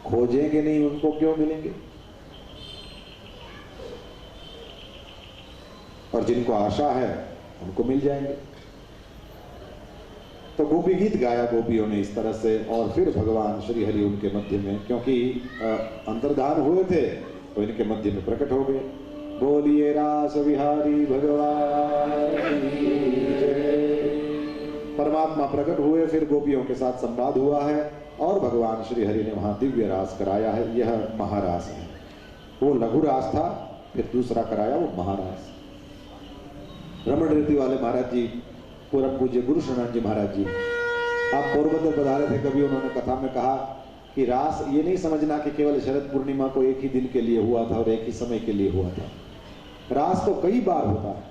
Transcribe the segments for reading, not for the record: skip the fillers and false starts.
खोजेंगे नहीं उनको क्यों मिलेंगे? और जिनको आशा है उनको मिल जाएंगे। तो गोपी गीत गाया गोपियों ने इस तरह से, और फिर भगवान श्री हरि उनके मध्य में, क्योंकि अंतर्धान हुए थे तो इनके मध्य में प्रकट हो गए। बोलिए रास बिहारी भगवान की जय। परमात्मा प्रकट हुए, फिर गोपियों के साथ संवाद हुआ है और भगवान श्री हरि ने वहां दिव्य रास कराया है। यह महारास है। वो लघु रास था, फिर दूसरा कराया वो महारास। रमण रीति वाले महाराज जी, पूरब पूज्य गुरु शरणानंद जी महाराज जी, आप पोरबंदर पधारे थे, कभी उन्होंने कथा में कहा कि रास ये नहीं समझना कि केवल शरद पूर्णिमा को एक ही दिन के लिए हुआ था और एक ही समय के लिए हुआ था। रास तो कई बार होता है।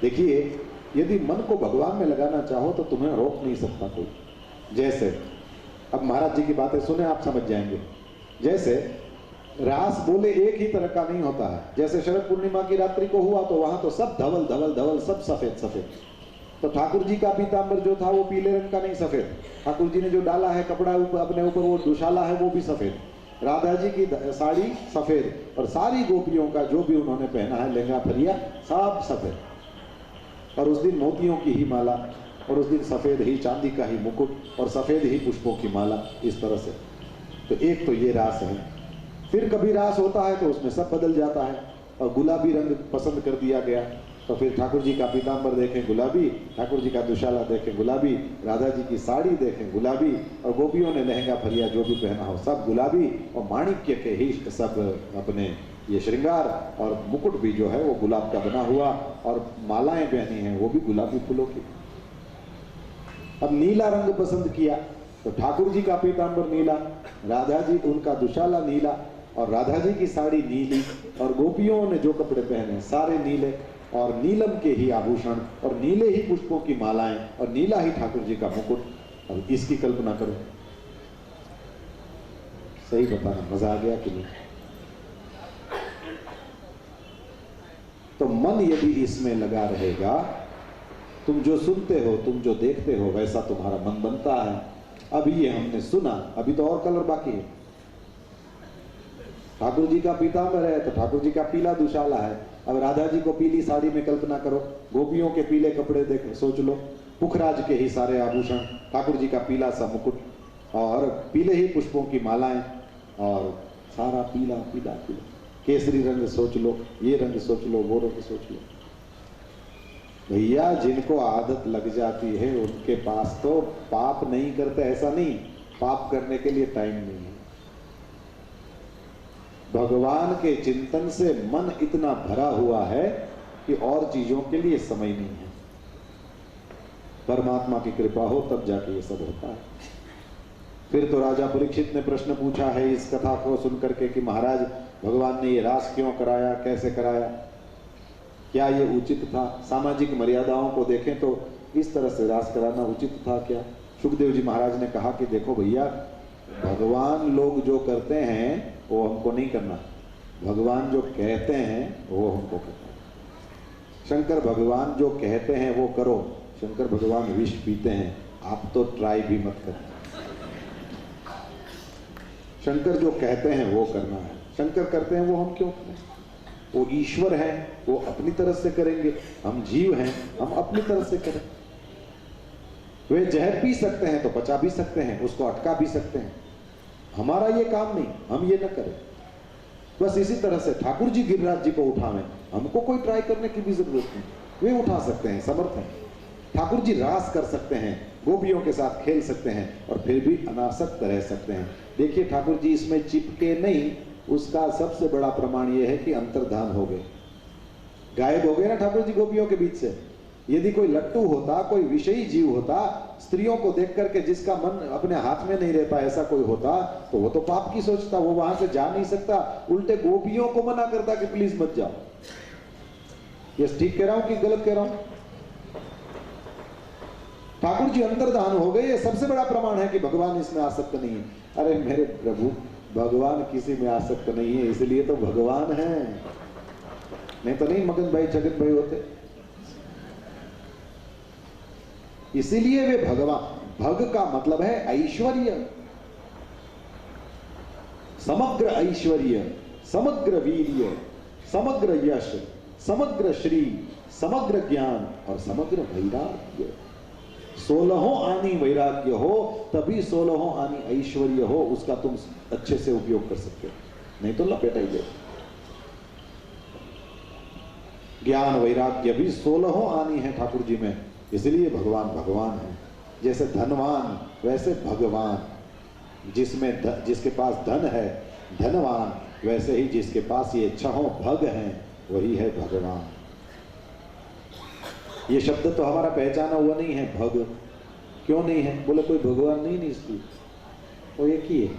देखिए, यदि मन को भगवान में लगाना चाहो तो तुम्हें रोक नहीं सकता कोई। जैसे अब महाराज जी की बातें सुने, आप समझ जाएंगे। जैसे रास बोले एक ही तरह का नहीं होता है। जैसे शरद पूर्णिमा की रात्रि को हुआ तो वहां तो सब धवल धवल धवल, सब सफेद सफेद। तो ठाकुर जी का पीतांबर जो था वो पीले रंग का नहीं, सफेद। ठाकुर जी ने जो डाला है कपड़ा अपने ऊपर, वो दुशाला है, वो भी सफेद। राधा जी की साड़ी सफेद, और सारी गोपियों का जो भी उन्होंने पहना है लहंगा फरिया सब सफेद। और उस दिन मोतियों की ही माला, और उस दिन सफेद ही चांदी का ही मुकुट, और सफेद ही पुष्पों की माला, इस तरह से। तो एक तो ये रास है। फिर कभी रास होता है तो उसमें सब बदल जाता है, और गुलाबी रंग पसंद कर दिया गया। तो फिर ठाकुर जी का पीतांबर देखें गुलाबी, ठाकुर जी का दुशाला देखें गुलाबी, राधा जी की साड़ी देखें गुलाबी, और गोपियों ने लहंगा फरिया जो भी पहना हो सब गुलाबी, और माणिक्य के ही सब अपने ये श्रृंगार, और मुकुट भी जो है वो गुलाब का बना हुआ, और मालाएं पहनी हैं वो भी गुलाबी फूलों की। अब नीला रंग पसंद किया तो ठाकुर जी का पीतांबर नीला, राधा जी उनका दुशाला नीला, और राधा जी की साड़ी नीली, और गोपियों ने जो कपड़े पहने सारे नीले, और नीलम के ही आभूषण, और नीले ही पुष्पों की मालाएं, और नीला ही ठाकुर जी का मुकुट। अब इसकी कल्पना करो, सही बताना, मजा आ गया कि नहीं? तो मन यदि इसमें लगा रहेगा, तुम जो सुनते हो, तुम जो देखते हो, वैसा तुम्हारा मन बनता है। अभी ये हमने सुना, अभी तो और कलर बाकी है। ठाकुर जी का पीतांबर है तो ठाकुर जी का पीला दुशाला है। अब राधा जी को पीली साड़ी में कल्पना करो, गोपियों के पीले कपड़े देख सोच लो, पुखराज के ही सारे आभूषण, ठाकुर जी का पीला सा मुकुट, और पीले ही पुष्पों की मालाएं, और सारा पीला पीला पीला। केसरी रंग सोच लो, ये रंग सोच लो, वो रंग सोच लो। भैया, जिनको आदत लग जाती है उनके पास तो पाप नहीं करते, ऐसा नहीं, पाप करने के लिए टाइम नहीं है। भगवान के चिंतन से मन इतना भरा हुआ है कि और चीजों के लिए समय नहीं है। परमात्मा की कृपा हो तब जाके ये सब होता है। फिर तो राजा परीक्षित ने प्रश्न पूछा है इस कथा को सुनकर के कि महाराज, भगवान ने ये रास क्यों कराया, कैसे कराया, क्या ये उचित था? सामाजिक मर्यादाओं को देखें तो इस तरह से रास कराना उचित था क्या? सुखदेव जी महाराज ने कहा कि देखो भैया, भगवान लोग जो करते हैं वो हमको नहीं करना, भगवान जो कहते हैं वो हमको करना। शंकर भगवान जो कहते हैं वो करो। शंकर भगवान विष पीते हैं, आप तो ट्राई भी मत करो। शंकर जो कहते हैं वो करना है। शंकर करते हैं वो हम क्यों करें? वो ईश्वर हैं, वो अपनी तरफ से करेंगे, हम जीव हैं, हम अपनी तरफ से करें। वे जहर पी सकते हैं तो बचा भी सकते हैं, उसको अटका भी सकते हैं। हमारा ये काम नहीं, हम ये न करें। बस इसी तरह से ठाकुर जी गिरिराज जी को उठावें, हमको कोई ट्राई करने की भी जरूरत नहीं, वे उठा सकते हैं, समर्थ हैं। ठाकुर जी रास कर सकते हैं, गोपियों के साथ खेल सकते हैं, और फिर भी अनासक्त रह सकते हैं। देखिए, ठाकुर जी इसमें चिपके नहीं, उसका सबसे बड़ा प्रमाण यह है कि अंतर्धान हो गए, गायब हो गए ना ठाकुर जी गोपियों के बीच से। यदि कोई लट्टू होता, कोई विषयी जीव होता, स्त्रियों को देख करके जिसका मन अपने हाथ में नहीं रहता, ऐसा कोई होता, तो वो तो पाप की सोचता, वो वहां से जा नहीं सकता, उल्टे गोपियों को मना करता कि प्लीज मत जाओ। ये ठीक कह रहा हूं कि गलत कह रहा हूं? ठाकुर जी अंतर्धान हो गए, ये सबसे बड़ा प्रमाण है कि भगवान इसमें आसक्त नहीं है। अरे मेरे प्रभु, भगवान किसी में आसक्त नहीं है, इसलिए तो भगवान है, नहीं तो नहीं मगन भाई जगन भाई होते। इसीलिए वे भगवान, भग का मतलब है ऐश्वर्य। समग्र ऐश्वर्य, समग्र वीर्य, समग्र यश, समग्र श्री, समग्र ज्ञान और समग्र वैराग्य। 16 आनी वैराग्य हो तभी 16 आनी ऐश्वर्य हो, उसका तुम अच्छे से उपयोग कर सकते हो, नहीं तो लपेटा ही दे। ज्ञान वैराग्य भी 16 आनी है ठाकुर जी में, इसलिए भगवान भगवान है। जैसे धनवान वैसे भगवान, जिसके पास धन है धनवान, वैसे ही जिसके पास ये 6 भग हैं वही है भगवान। ये शब्द तो हमारा पहचाना हुआ नहीं है, भग। क्यों नहीं है? बोले कोई भगवान नहीं इसकी, वो एक ही है।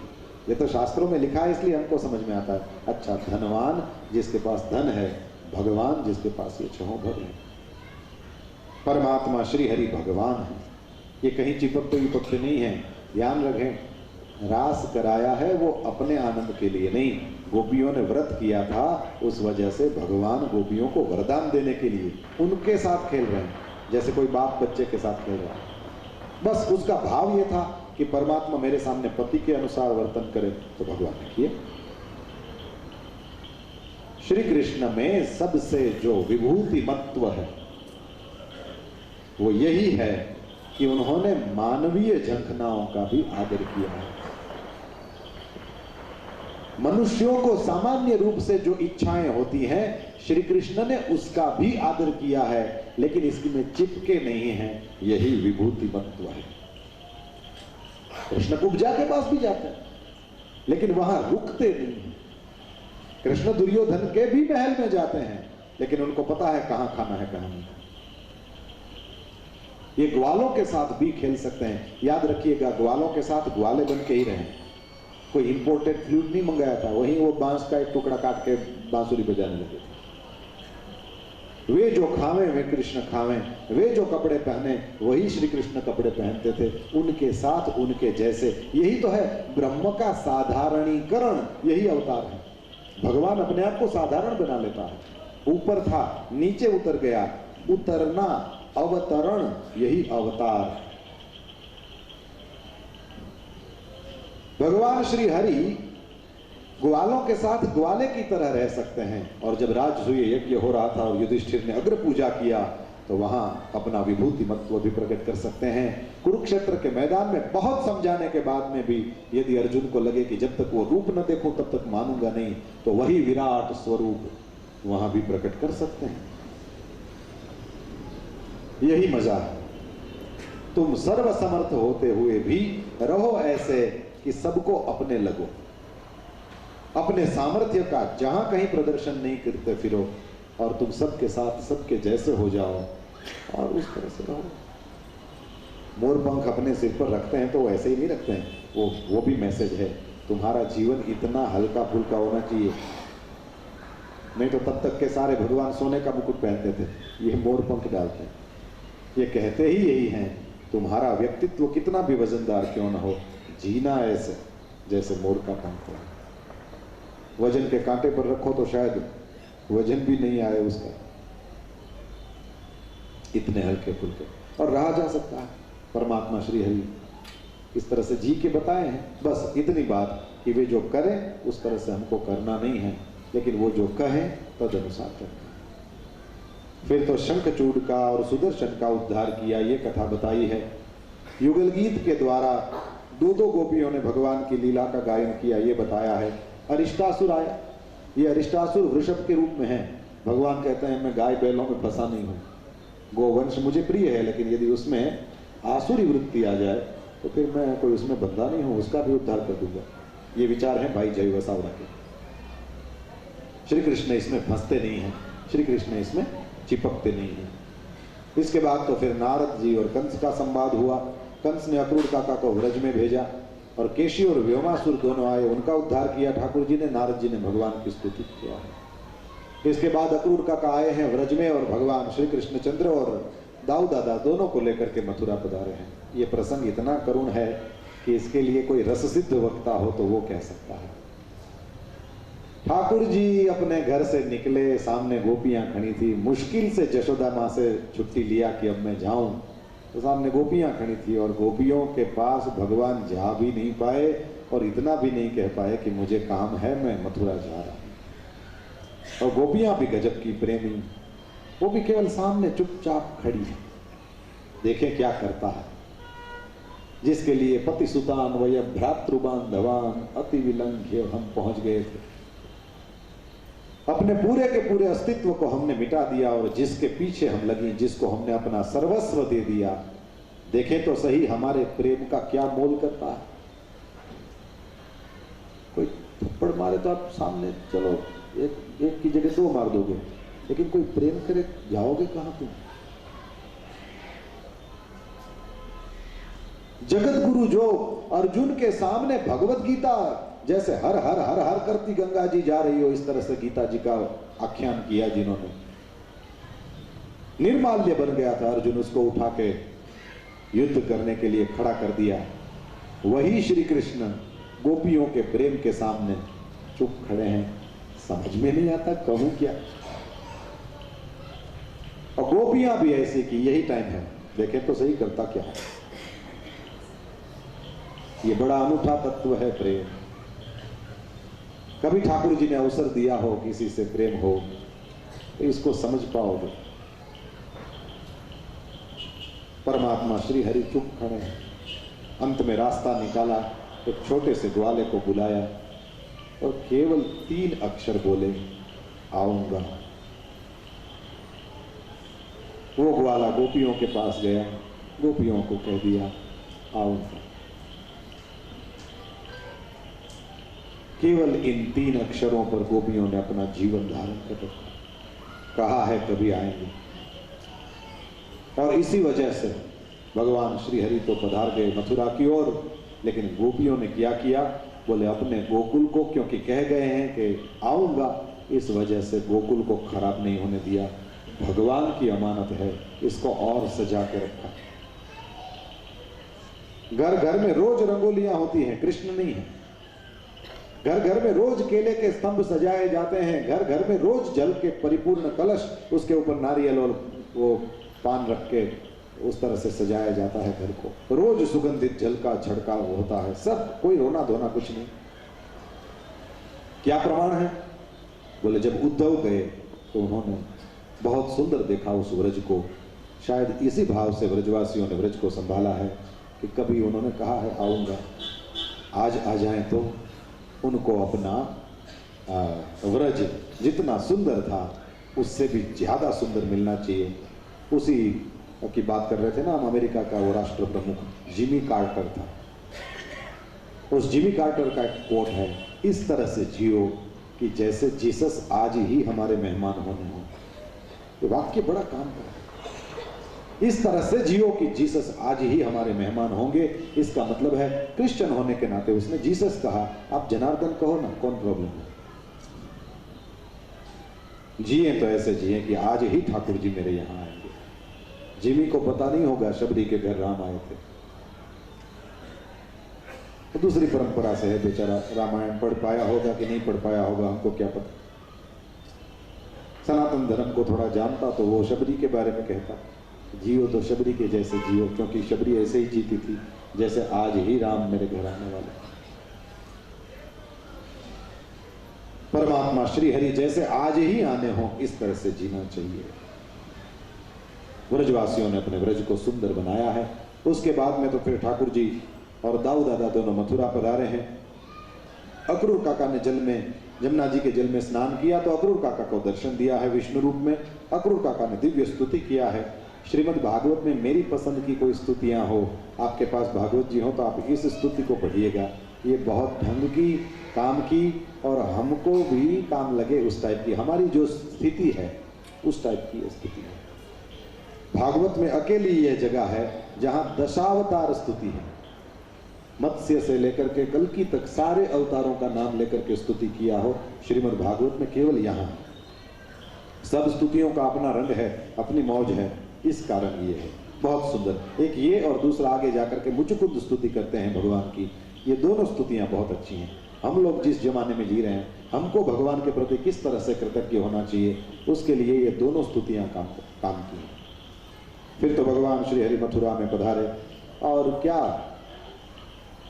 ये तो शास्त्रों में लिखा है इसलिए हमको समझ में आता है। अच्छा, धनवान जिसके पास धन है, भगवान जिसके पास ये 6 भग हैं। परमात्मा श्री हरि भगवान है, ये कहीं चिपकते नहीं है। ध्यान रखें, रास कराया है वो अपने आनंद के लिए नहीं, गोपियों ने व्रत किया था, उस वजह से भगवान गोपियों को वरदान देने के लिए उनके साथ खेल रहे हैं, जैसे कोई बाप बच्चे के साथ खेल रहा है। बस उसका भाव ये था कि परमात्मा मेरे सामने पति के अनुसार वर्तन करे, तो भगवान ने किया। श्री कृष्ण में सबसे जो विभूति मत्व है वो यही है कि उन्होंने मानवीय झंखनाओं का भी आदर किया है। मनुष्यों को सामान्य रूप से जो इच्छाएं होती हैं, श्री कृष्ण ने उसका भी आदर किया है, लेकिन इसमें चिपके नहीं हैं। यही विभूति मत्व है। कृष्ण कुब्जा के पास भी जाते हैं, लेकिन वहां रुकते नहीं हैं। कृष्ण दुर्योधन के भी महल में जाते हैं, लेकिन उनको पता है कहां खाना है कहां नहीं। ये ग्वालों के साथ भी खेल सकते हैं। याद रखिएगा, ग्वालों के साथ ग्वाले बन के ही रहे। कोई इंपोर्टेड फ्लूट नहीं मंगाया था, वहीं वो बांस का एक टुकड़ा काट के बांसुरी बजाने लगे थे। वे जो खावे वे कृष्ण खावे, वे जो कपड़े पहने वही श्री कृष्ण कपड़े पहनते थे, उनके साथ उनके जैसे। यही तो है ब्रह्म का साधारणीकरण, यही अवतार है। भगवान अपने आप को साधारण बना लेता है। ऊपर था नीचे उतर गया, उतरना अवतरण, यही अवतार। भगवान श्री हरि ग्वालों के साथ ग्वाले की तरह रह सकते हैं। और जब राजसूय यज्ञ हो रहा था और युधिष्ठिर ने अग्र पूजा किया, तो वहां अपना विभूति मत्व भी प्रकट कर सकते हैं। कुरुक्षेत्र के मैदान में बहुत समझाने के बाद में भी यदि अर्जुन को लगे कि जब तक वो रूप न देखो तब तक मानूंगा नहीं, तो वही विराट स्वरूप वहां भी प्रकट कर सकते हैं। यही मजा है। तुम सर्वसमर्थ होते हुए भी रहो ऐसे कि सबको अपने लगो, अपने सामर्थ्य का जहां कहीं प्रदर्शन नहीं करते फिरो, और तुम सबके साथ सबके जैसे हो जाओ और उस तरह से रहो। मोर पंख अपने सिर पर रखते हैं तो वो ऐसे ही नहीं रखते हैं, वो भी मैसेज है। तुम्हारा जीवन इतना हल्का फुल्का होना चाहिए, नहीं तो तब तक के सारे भगवान सोने का मुकुट पहनते थे, ये मोर पंख डालते हैं। ये कहते ही यही हैं, तुम्हारा व्यक्तित्व कितना भी वजनदार क्यों ना हो, जीना ऐसे जैसे मोर का पंख हो। वजन के कांटे पर रखो तो शायद वजन भी नहीं आए उसका, इतने हल्के फुल्के, और रहा जा सकता है। परमात्मा श्री हरि इस तरह से जी के बताए हैं। बस इतनी बात कि वे जो करें उस तरह से हमको करना नहीं है, लेकिन वो जो कहें तद अनुसार करना। फिर तो शंखचूड़ का और सुदर्शन का उद्धार किया, ये कथा बताई है। युगल गीत के द्वारा दो गोपियों ने भगवान की लीला का गायन किया, ये बताया है। अरिष्टासुर आया, ये अरिष्टासुर वृषभ के रूप में है। भगवान कहते हैं मैं गाय बैलों में फंसा नहीं हूँ, गोवंश मुझे प्रिय है, लेकिन यदि उसमें आसुरी वृत्ति आ जाए तो फिर मैं कोई उसमें बंधा नहीं हूँ, उसका भी उद्धार कर दूंगा। ये विचार है भाई जय वसावड़ा के। श्री कृष्ण इसमें फंसते नहीं हैं, श्री कृष्ण इसमें चिपकते नहीं हैं। इसके बाद तो फिर नारद जी और कंस का संवाद हुआ। कंस ने अक्रूर काका को व्रज में भेजा और केशी और व्योमासुर दोनों आए, उनका उद्धार किया ठाकुर जी ने। नारद जी ने भगवान की स्तुति किया है। इसके बाद अक्रूर काका आए हैं व्रज में, और भगवान श्री कृष्णचंद्र और दाऊ दादा दोनों को लेकर के मथुरा पधारे हैं। ये प्रसंग इतना करुण है कि इसके लिए कोई रससिद्ध वक्ता हो तो वो कह सकता है। ठाकुर जी अपने घर से निकले, सामने गोपियां खड़ी थी। मुश्किल से जशोदा माँ से छुट्टी लिया कि अब मैं जाऊं, तो सामने गोपियां खड़ी थी और गोपियों के पास भगवान जा भी नहीं पाए और इतना भी नहीं कह पाए कि मुझे काम है, मैं मथुरा जा रहा हूं। और गोपियां भी गजब की प्रेमी, वो भी केवल सामने चुपचाप खड़ी है, देखें क्या करता है। जिसके लिए पति सुतान वय भ्रातृबांधवान अति विलंघ्य हम पहुंच गए थे, अपने पूरे के पूरे अस्तित्व को हमने मिटा दिया, और जिसके पीछे हम लगी, जिसको हमने अपना सर्वस्व दे दिया, देखें तो सही हमारे प्रेम का क्या मोल करता है। कोई थप्पड़ मारे तो आप सामने चलो एक की जगह 2 मार दोगे, लेकिन कोई प्रेम करे जाओगे कहां तुम। जगत गुरु जो अर्जुन के सामने भगवत गीता जैसे हर हर हर हर करती गंगा जी जा रही हो, इस तरह से गीता जी का आख्यान किया जिन्होंने, निर्माल्य बन गया था अर्जुन, उसको उठा के युद्ध करने के लिए खड़ा कर दिया। वही श्री कृष्ण गोपियों के प्रेम के सामने चुप खड़े हैं, समझ में नहीं आता कहूं क्या। और गोपियां भी ऐसी कि यही टाइम है, देखें तो सही करता क्या है। ये बड़ा अनूठा तत्व है प्रेम। कभी ठाकुर जी ने अवसर दिया हो किसी से प्रेम हो तो इसको समझ पाओगे। परमात्मा श्री हरि चुप खड़े हैं। अंत में रास्ता निकाला, एक छोटे से ग्वाले को बुलाया और केवल 3 अक्षर बोले, आऊंगा। वो ग्वाला गोपियों के पास गया, गोपियों को कह दिया आऊंगा। केवल इन 3 अक्षरों पर गोपियों ने अपना जीवन धारण कर रखा, कहा है कभी आएंगे। और इसी वजह से भगवान श्री हरि तो पधार गए मथुरा की ओर, लेकिन गोपियों ने क्या किया, बोले अपने गोकुल को, क्योंकि कह गए हैं कि आऊंगा, इस वजह से गोकुल को खराब नहीं होने दिया। भगवान की अमानत है, इसको और सजा के रखा। घर घर में रोज रंगोलियां होती हैं, कृष्ण नहीं है। घर घर में रोज केले के स्तंभ सजाए जाते हैं, घर घर में रोज जल के परिपूर्ण कलश, उसके ऊपर नारियल और वो पान रख के उस तरह से सजाया जाता है घर को। रोज सुगंधित जल का छिड़काव होता है, सब, कोई रोना धोना कुछ नहीं। क्या प्रमाण है? बोले जब उद्धव गए तो उन्होंने बहुत सुंदर देखा उस व्रज को। शायद इसी भाव से व्रजवासियों ने व्रज को संभाला है कि कभी उन्होंने कहा है आऊंगा, आज आ जाएं तो उनको अपना व्रज जितना सुंदर था उससे भी ज्यादा सुंदर मिलना चाहिए। उसी की बात कर रहे थे ना हम, अमेरिका का वो राष्ट्र प्रमुख जिमी कार्टर था, उस जिमी कार्टर का एक कोट है, इस तरह से जियो कि जैसे जीसस आज ही हमारे मेहमान होने हो। ये वाक्य बड़ा काम कर रहा है। इस तरह से जियो कि जीसस आज ही हमारे मेहमान होंगे। इसका मतलब है क्रिश्चियन होने के नाते उसने जीसस कहा, आप जनार्दन कहो ना, कौन प्रॉब्लम है। जिए तो ऐसे जिए कि आज ही ठाकुर जी मेरे यहां आएंगे। जिमी को पता नहीं होगा शबरी के घर राम आए थे, तो दूसरी परंपरा से है बेचारा, रामायण पढ़ पाया होगा कि नहीं पढ़ पाया होगा हमको क्या पता। सनातन धर्म को थोड़ा जानता तो वो शबरी के बारे में कहता, जियो तो शबरी के जैसे जियो, क्योंकि शबरी ऐसे ही जीती थी जैसे आज ही राम मेरे घर आने वाले। परमात्मा श्री हरि जैसे आज ही आने हो इस तरह से जीना चाहिए। व्रजवासियों ने अपने व्रज को सुंदर बनाया है। उसके बाद में तो फिर ठाकुर जी और दाऊ दादा दोनों मथुरा पधारे हैं। अक्रूर काका ने जल में, जमुना जी के जल में स्नान किया तो अक्रूर काका को दर्शन दिया है विष्णु रूप में। अक्रूर काका ने दिव्य स्तुति किया है। श्रीमद् भागवत में मेरी पसंद की कोई स्तुतियां हो, आपके पास भागवत जी हो तो आप इस स्तुति को पढ़िएगा। ये बहुत ढंग की, काम की और हमको भी काम लगे उस टाइप की, हमारी जो स्थिति है उस टाइप की स्थिति है। भागवत में अकेली यह जगह है जहां दशावतार स्तुति है। मत्स्य से लेकर के कल्कि तक सारे अवतारों का नाम लेकर के स्तुति किया हो श्रीमद् भागवत में, केवल यहाँ। सब स्तुतियों का अपना रंग है, अपनी मौज है, इस कारण ये है बहुत सुंदर। एक ये और दूसरा आगे जाकर के मुचुकुंद स्तुति करते हैं भगवान की। ये दोनों स्तुतियां बहुत अच्छी हैं। हम लोग जिस जमाने में जी रहे हैं, हमको भगवान के प्रति किस तरह से कृतज्ञ होना चाहिए, उसके लिए ये दोनों स्तुतियां काम की हैं। फिर तो भगवान श्री हरि मथुरा में पधारे और क्या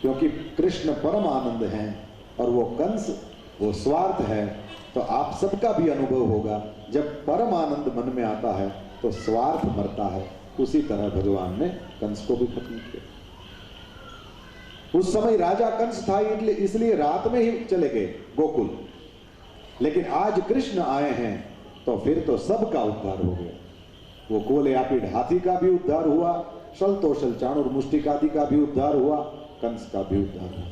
क्योंकि कृष्ण परम आनंद हैं और वो कंस वो स्वार्थ है। तो आप सबका भी अनुभव होगा, जब परम आनंद मन में आता है तो स्वार्थ मरता है। उसी तरह भगवान ने कंस को भी खत्म किया। उस समय राजा कंस था, इसलिए रात में ही चले गए गोकुल। लेकिन आज कृष्ण आए हैं तो फिर तो सबका उद्धार हो गया। वो कोलेयापीड हाथी का भी उद्धार हुआ, शलतोषल चाणूर मुष्टिकादि का भी उद्धार हुआ, कंस का भी उद्धार हुआ।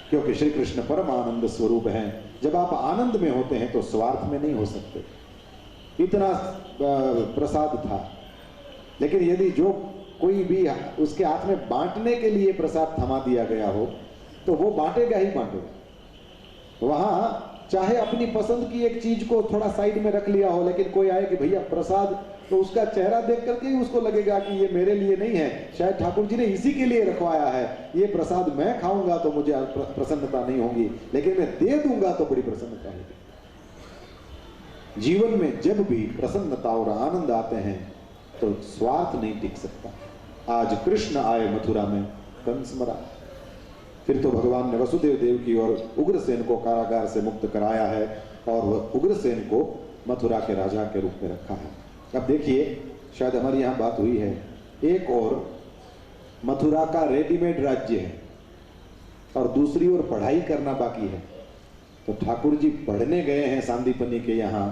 क्योंकि श्री कृष्ण परम आनंद स्वरूप हैं। जब आप आनंद में होते हैं तो स्वार्थ में नहीं हो सकते। इतना प्रसाद था, लेकिन यदि जो कोई भी उसके हाथ में बांटने के लिए प्रसाद थमा दिया गया हो तो वो बांटेगा ही बांटेगा। वहां चाहे अपनी पसंद की एक चीज को थोड़ा साइड में रख लिया हो, लेकिन कोई आए कि भैया प्रसाद, तो उसका चेहरा देख करके ही उसको लगेगा कि ये मेरे लिए नहीं है, शायद ठाकुर जी ने इसी के लिए रखवाया है। ये प्रसाद मैं खाऊंगा तो मुझे प्रसन्नता नहीं होगी, लेकिन मैं दे दूंगा तो बड़ी प्रसन्नता होगी। जीवन में जब भी प्रसन्नता और आनंद आते हैं तो स्वार्थ नहीं टिक सकता। आज कृष्ण आए मथुरा में, कंस मरा। फिर तो भगवान ने वसुदेव देवकी और उग्रसेन को कारागार से मुक्त कराया है और वह उग्रसेन को मथुरा के राजा के रूप में रखा है। अब देखिए, शायद हमारी यहां बात हुई है, एक और मथुरा का रेडीमेड राज्य है और दूसरी ओर पढ़ाई करना बाकी है। तो ठाकुर जी पढ़ने गए हैं सांदीपनी के यहां।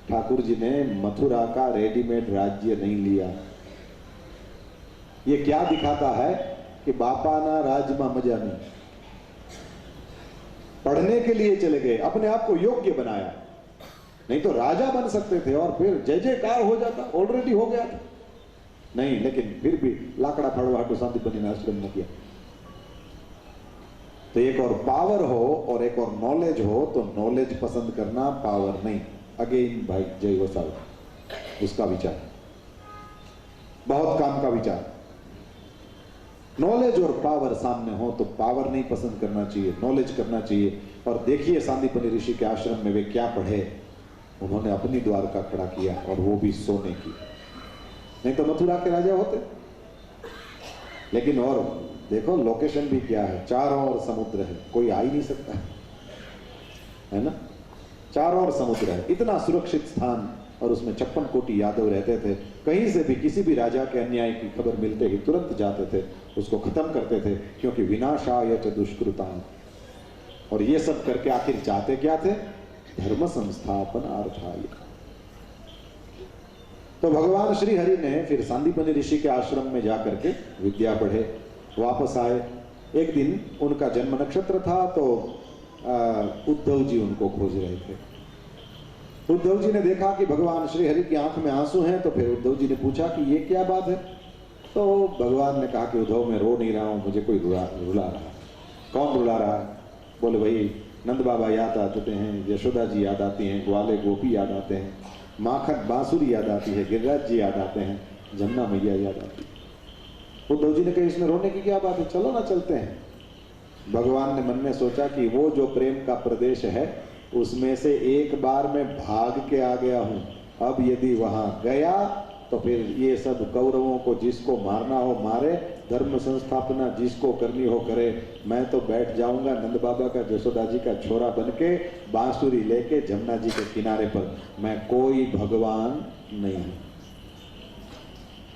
ठाकुर जी ने मथुरा का रेडीमेड राज्य नहीं लिया। ये क्या दिखाता है कि बापा ना राजमा मजा नहीं। पढ़ने के लिए चले गए, अपने आप को योग्य बनाया, नहीं तो राजा बन सकते थे और फिर जय जयकार हो जाता, ऑलरेडी हो गया था। नहीं, लेकिन फिर भी लाकड़ा फड़वाटो सांदीपनी ने आश्रम में किया। तो एक और पावर हो और एक और नॉलेज हो, तो नॉलेज पसंद करना, पावर नहीं। अगेन भाई जय वसाल, उसका विचार बहुत काम का विचार। नॉलेज और पावर सामने हो तो पावर नहीं पसंद करना चाहिए, नॉलेज करना चाहिए। और देखिए सांदीपनी ऋषि के आश्रम में वे क्या पढ़े, उन्होंने अपनी द्वारका खड़ा किया और वो भी सोने की। नहीं तो मथुरा के राजा होते। लेकिन और देखो लोकेशन भी क्या है, चारों ओर समुद्र है, कोई आ ही नहीं सकता है ना। चारों ओर समुद्र है, इतना सुरक्षित स्थान, और उसमें 56 कोटि यादव रहते थे। कहीं से भी किसी भी राजा के अन्याय की खबर मिलते ही तुरंत जाते थे, उसको खत्म करते थे, क्योंकि विनाशाय च दुष्कृतां। और ये सब करके आखिर चाहते क्या थे? धर्म संस्थापनार्थाय। तो भगवान श्री हरि ने फिर सांदीपनि ऋषि के आश्रम में जाकर के विद्या पढ़े, वापस आए। एक दिन उनका जन्म नक्षत्र था, तो उद्धव जी उनको खोज रहे थे। उद्धव जी ने देखा कि भगवान श्री हरि की आंख में आंसू हैं, तो फिर उद्धव जी ने पूछा कि ये क्या बात है। तो भगवान ने कहा कि उद्धव मैं रो नहीं रहा हूं, मुझे कोई रुला रहा है। कौन रुला रहा है? बोले भाई नंद बाबा याद आते हैं, यशोदा जी याद आती हैं, ग्वाले गोपी याद आते हैं, माखन बांसुरी याद आती है, गिरिराज जी याद आते हैं, जमुना मैया याद आती है। उद्धव जी ने कहा इसमें रोने की क्या बात है, चलो ना चलते हैं। भगवान ने मन में सोचा कि वो जो प्रेम का प्रदेश है उसमें से एक बार मैं भाग के आ गया हूं, अब यदि वहां गया तो फिर ये सब कौरवों को जिसको मारना हो मारे, धर्म संस्थापना जिसको करनी हो करे। मैं तो बैठ जाऊंगा नंद बाबा का, यशोदा जी का छोरा बनके, बांसुरी लेके जमुना जी के किनारे पर। मैं कोई भगवान नहीं।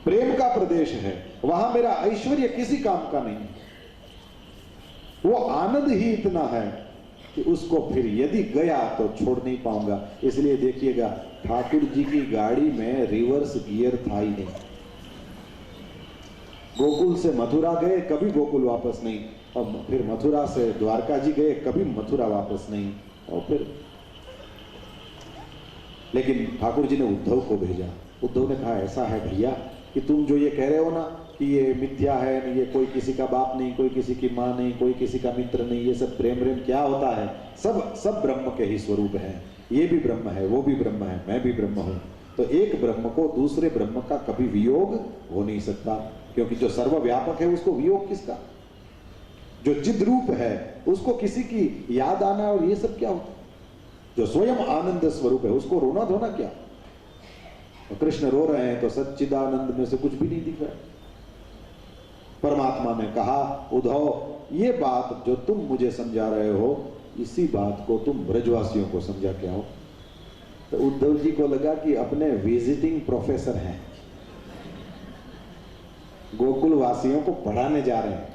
प्रेम का प्रदेश है, वहां मेरा ऐश्वर्य किसी काम का नहीं। वो आनंद ही इतना है कि उसको फिर यदि गया तो छोड़ नहीं पाऊंगा। इसलिए देखिएगा ठाकुर जी की गाड़ी में रिवर्स गियर था ही नहीं। गोकुल से मथुरा गए, कभी गोकुल वापस नहीं, और फिर मथुरा से द्वारका जी गए, कभी मथुरा वापस नहीं। और फिर लेकिन ठाकुर जी ने उद्धव को भेजा। उद्धव ने कहा ऐसा है भैया कि तुम जो ये कह रहे हो ना कि ये मिथ्या है, ये कोई किसी का बाप नहीं, कोई किसी की माँ नहीं, कोई किसी का मित्र नहीं, ये सब प्रेम प्रेम क्या होता है? सब ब्रह्म के ही स्वरूप हैं। ये भी ब्रह्म है, वो भी ब्रह्म है, मैं भी ब्रह्म हूं। तो एक ब्रह्म को दूसरे ब्रह्म का कभी वियोग हो नहीं सकता, क्योंकि जो सर्वव्यापक है उसको वियोग किसका? जो जिद रूप है उसको किसी की याद आना और ये सब क्या होता? जो स्वयं आनंद स्वरूप है उसको रोना धोना क्या? तो कृष्ण रो रहे हैं तो सच्चिदानंद में से कुछ भी नहीं दिख रहा। परमात्मा ने कहा उद्धव ये बात जो तुम मुझे समझा रहे हो, इसी बात को तुम ब्रजवासियों को समझा के आओ। तो उद्धव जी को लगा कि अपने विजिटिंग प्रोफेसर हैं, गोकुल वासियों को पढ़ाने जा रहे हैं।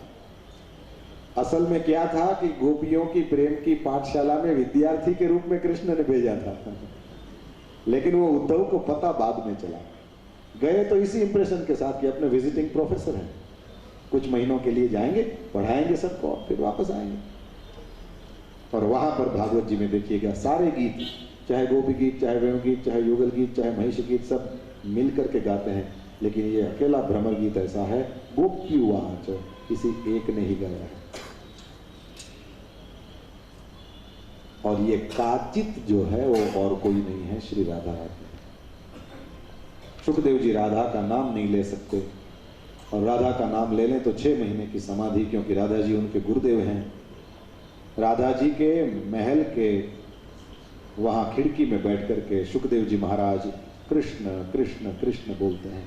असल में क्या था कि गोपियों की प्रेम की पाठशाला में विद्यार्थी के रूप में कृष्ण ने भेजा था, लेकिन वो उद्धव को पता बाद में चला। गए तो इसी इंप्रेशन के साथ कि अपने विजिटिंग प्रोफेसर हैं, कुछ महीनों के लिए जाएंगे, पढ़ाएंगे सबको और फिर वापस आएंगे। और वहां पर भागवत जी में देखिएगा सारे गीत, चाहे गोपी गीत, चाहे वेणु गीत, चाहे युगल गीत, चाहे महिष गीत, सब मिल करके गाते हैं। लेकिन ये अकेला भ्रमर गीत ऐसा है, गोप्युवाच, किसी एक ने ही गाया है। और ये काचित जो है वो और कोई नहीं है, श्री राधा रानी। सुखदेव जी राधा का नाम नहीं ले सकते, और राधा का नाम ले लें तो 6 महीने की समाधि, क्योंकि राधा जी उनके गुरुदेव हैं। राधा जी के महल के वहां खिड़की में बैठ करके सुखदेव जी महाराज कृष्ण कृष्ण कृष्ण बोलते हैं।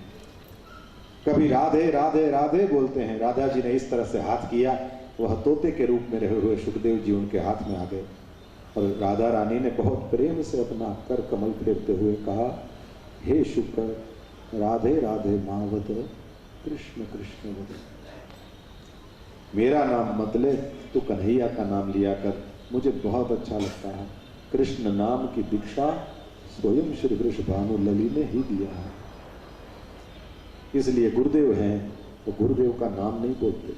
कभी राधे राधे राधे बोलते हैं। राधा जी ने इस तरह से हाथ किया, वह तोते के रूप में रहे हुए सुखदेव जी उनके हाथ में आ गए, और राधा रानी ने बहुत प्रेम से अपना कर कमल फेरते हुए कहा, हे शुक्र राधे राधे मावत कृष्ण कृष्ण वद। मेरा नाम मत ले, तू कन्हैया का नाम लिया कर, मुझे बहुत अच्छा लगता है। कृष्ण नाम की दीक्षा स्वयं श्री वृषभानु लली ने ही दिया है, इसलिए गुरुदेव हैं तो गुरुदेव का नाम नहीं बोलते,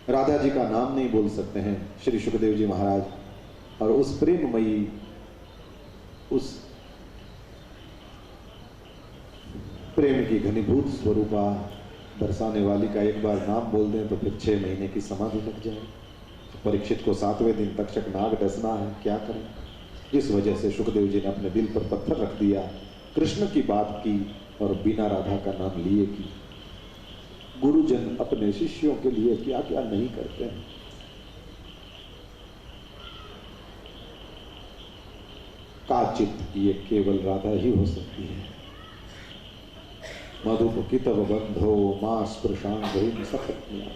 राधा जी का नाम नहीं बोल सकते हैं श्री सुखदेव जी महाराज। और उस प्रेममयी, उस प्रेम की घनीभूत स्वरूपा दर्शाने वाली का एक बार नाम बोल दें तो फिर 6 महीने की समाधि लग जाए। परीक्षित को 7वें दिन तक्षक नाग डसना है, क्या करें। इस वजह से सुखदेव जी ने अपने दिल पर पत्थर रख दिया, कृष्ण की बात की और बिना राधा का नाम लिए की। गुरुजन अपने शिष्यों के लिए क्या क्या नहीं करते हैं। काचित ये केवल राधा ही हो सकती है। मधुकितव बंधो मां स्पृशांग सपत्निया।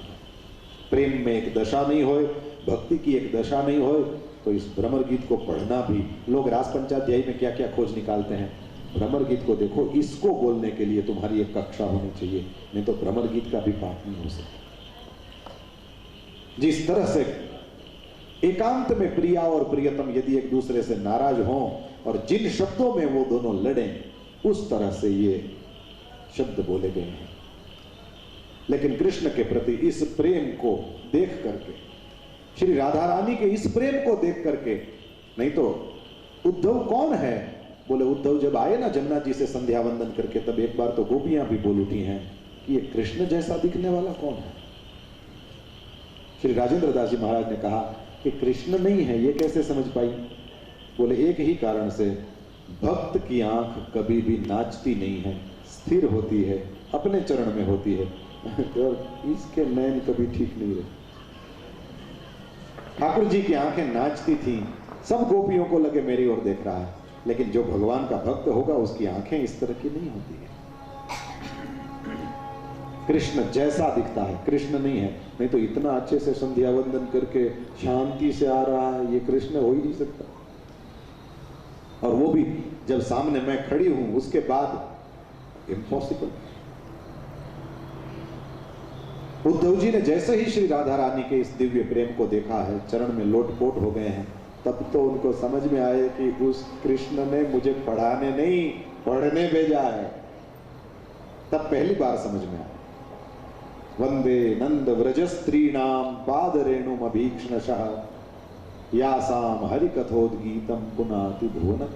प्रेम में एक दशा नहीं होए, भक्ति की एक दशा नहीं होए, तो इस भ्रमर गीत को पढ़ना भी, लोग रास पंचाध्यायी में क्या क्या खोज निकालते हैं। भ्रमर गीत को देखो, इसको बोलने के लिए तुम्हारी एक कक्षा होनी चाहिए, नहीं तो भ्रमर गीत का भी पाठ नहीं हो सकता। जिस तरह से एकांत में प्रिया और प्रियतम यदि एक दूसरे से नाराज हों और जिन शब्दों में वो दोनों लड़ें, उस तरह से ये शब्द बोले गए हैं। लेकिन कृष्ण के प्रति इस प्रेम को देख करके, श्री राधा रानी के इस प्रेम को देख करके, नहीं तो उद्धव कौन है, बोले उद्धव जब आए ना जमुना जी से संध्या वंदन करके, तब एक बार तो गोपियां भी बोल उठी हैं कि ये कृष्ण जैसा दिखने वाला कौन है। श्री राजेंद्र दास जी महाराज ने कहा कि कृष्ण नहीं है, ये कैसे समझ पाई। बोले एक ही कारण से, भक्त की आंख कभी भी नाचती नहीं है, स्थिर होती है, अपने चरण में होती है, और इसके नैन कभी ठीक नहीं रहे। ठाकुर जी की आंखें नाचती थी, सब गोपियों को लगे मेरी ओर देख रहा है, लेकिन जो भगवान का भक्त होगा उसकी आंखें इस तरह की नहीं होती है। कृष्ण जैसा दिखता है, कृष्ण नहीं है। नहीं तो इतना अच्छे से संध्या वंदन करके शांति से आ रहा है, ये कृष्ण हो ही नहीं सकता। और वो भी जब सामने मैं खड़ी हूं, उसके बाद इम्पॉसिबल। उद्धव जी ने जैसे ही श्री राधा रानी के इस दिव्य प्रेम को देखा है, चरण में लोटपोट हो गए हैं, तब तो उनको समझ में आए कि उस कृष्ण ने मुझे पढ़ाने नहीं, पढ़ने भेजा है। तब पहली बार समझ में आया। वंदे नंद व्रज स्त्रीणाम पाद रेणुम अभीक्ष्णशः यासाम हरि कथोद्गीतम पुनाति भुवन।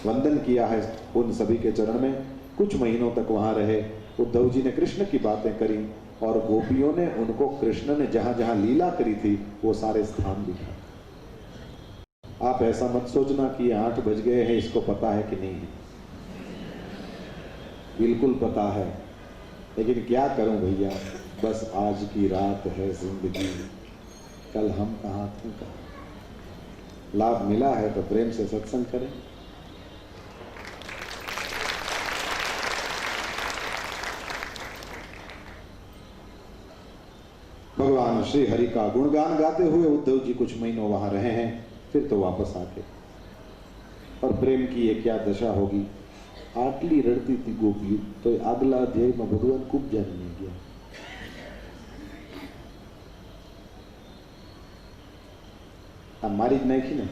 वंदन किया है उन सभी के चरण में। कुछ महीनों तक वहां रहे। उद्धव जी ने कृष्ण की बातें करी और गोपियों ने उनको कृष्ण ने जहां जहां लीला करी थी वो सारे स्थान दिखाए। आप ऐसा मत सोचना कि 8 बज गए हैं, इसको पता है कि नहीं है। बिल्कुल पता है, लेकिन क्या करूं भैया, बस आज की रात है जिंदगी, कल हम कहाँ थे कहाँ। लाभ मिला है तो प्रेम से सत्संग करें। श्री हरि का गुणगान गाते हुए उद्धव जी कुछ महीनों वहां रहे हैं, फिर तो वापस आके। और प्रेम की ये क्या दशा होगी। आटली रड़ती थी गोपी, तो अगला अध्याय में भगवान खूब जानने गया। हमारी नहीं थी ना,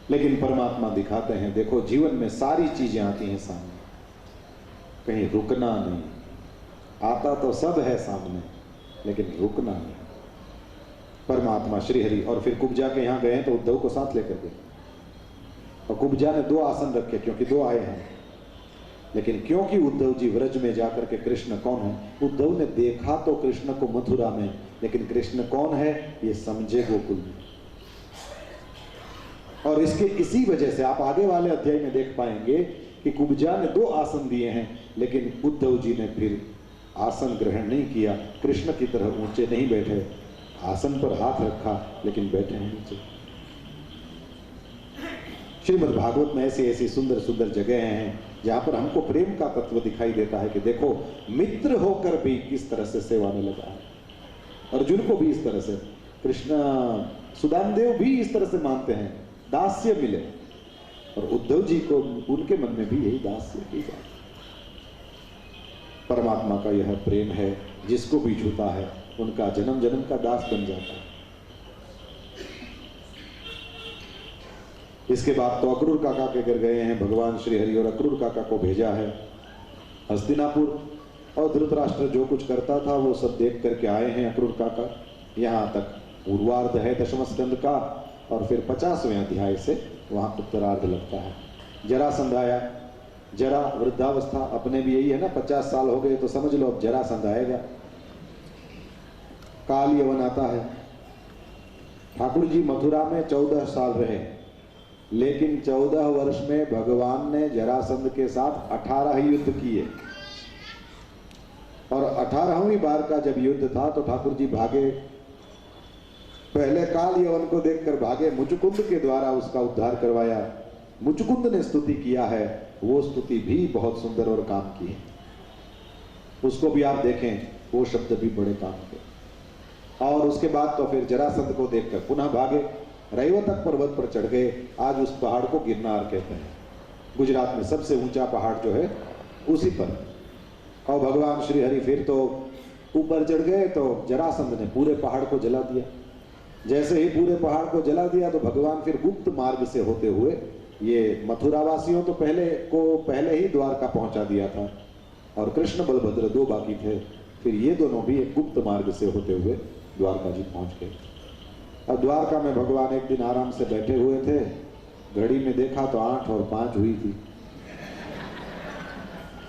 लेकिन परमात्मा दिखाते हैं, देखो जीवन में सारी चीजें आती हैं सामने, कहीं रुकना नहीं। आता तो सब है सामने, लेकिन रुकना नहीं। परमात्मा श्री हरि। और फिर कुब्जा के यहां गए तो उद्धव को साथ लेकर गए, और कुब्जा ने 2 आसन रखे, क्योंकि 2 आए हैं। लेकिन क्योंकि उद्धव जी व्रज में जाकर के कृष्ण कौन है, उद्धव ने देखा तो कृष्ण को मथुरा में, लेकिन कृष्ण कौन है ये समझे गोकुल में। और इसके इसी वजह से आप आगे वाले अध्याय में देख पाएंगे कि कुब्जा ने 2 आसन दिए हैं, लेकिन उद्धव जी ने फिर आसन ग्रहण नहीं किया, कृष्ण की तरह ऊंचे नहीं बैठे, आसन पर हाथ रखा लेकिन बैठे हैं नीचे। श्रीमद् भागवत में ऐसी ऐसी सुंदर सुंदर जगह हैं जहां पर हमको प्रेम का तत्व दिखाई देता है कि देखो मित्र होकर भी किस तरह से सेवा में लगा है। अर्जुन को भी इस तरह से, कृष्ण सुदामदेव भी इस तरह से मानते हैं, दास्य मिले। और उद्धव जी को उनके मन में भी यही दास्य की जाए। परमात्मा का यह प्रेम है, जिसको भी छूता है उनका जन्म जन्म का दास बन जाता है। इसके बाद तो अक्रूर काका के घर गए हैं भगवान श्री हरि, और अक्रूर काका को भेजा है हस्तिनापुर, और धृतराष्ट्र जो कुछ करता था वो सब देख करके आए हैं अक्रूर काका। यहाँ तक पूर्वार्ध है 10वें स्कंद का, और फिर 50वें अध्याय से वहां उत्तरार्ध लगता है। जरासंध आया, जरा वृद्धावस्था, अपने भी यही है ना, 50 साल हो गए तो समझ लो अब जरासंध आएगा। काल यवन आता है। ठाकुर जी मथुरा में 14 साल रहे, लेकिन 14 वर्ष में भगवान ने जरासंध के साथ 18 युद्ध किए। और 18वीं बार का जब युद्ध था तो ठाकुर जी भागे, पहले काल यवन को देखकर भागे, मुचुकुंद के द्वारा उसका उद्धार करवाया। मुचुकुंद ने स्तुति किया है, वो स्तुति भी बहुत सुंदर और काम की है, उसको भी आप देखें, वो शब्द भी बड़े काम के। और उसके बाद तो फिर जरासंध को देखकर पुनः भागे, रैवतक पर्वत पर चढ़ गए। आज उस पहाड़ को गिरनार कहते हैं, गुजरात में सबसे ऊंचा पहाड़ जो है उसी पर। और भगवान श्री हरि फिर तो ऊपर चढ़ गए तो जरासंध ने पूरे पहाड़ को जला दिया। जैसे ही पूरे पहाड़ को जला दिया तो भगवान फिर गुप्त मार्ग से होते हुए, ये मथुरा वासियों तो पहले ही द्वारका पहुंचा दिया था, और कृष्ण बलभद्र 2 बाकी थे, फिर ये दोनों भी एक गुप्त मार्ग से होते हुए द्वारका जी पहुंच गए। और द्वारका में भगवान एक दिन आराम से बैठे हुए थे, घड़ी में देखा तो 8 और 5 हुई थी।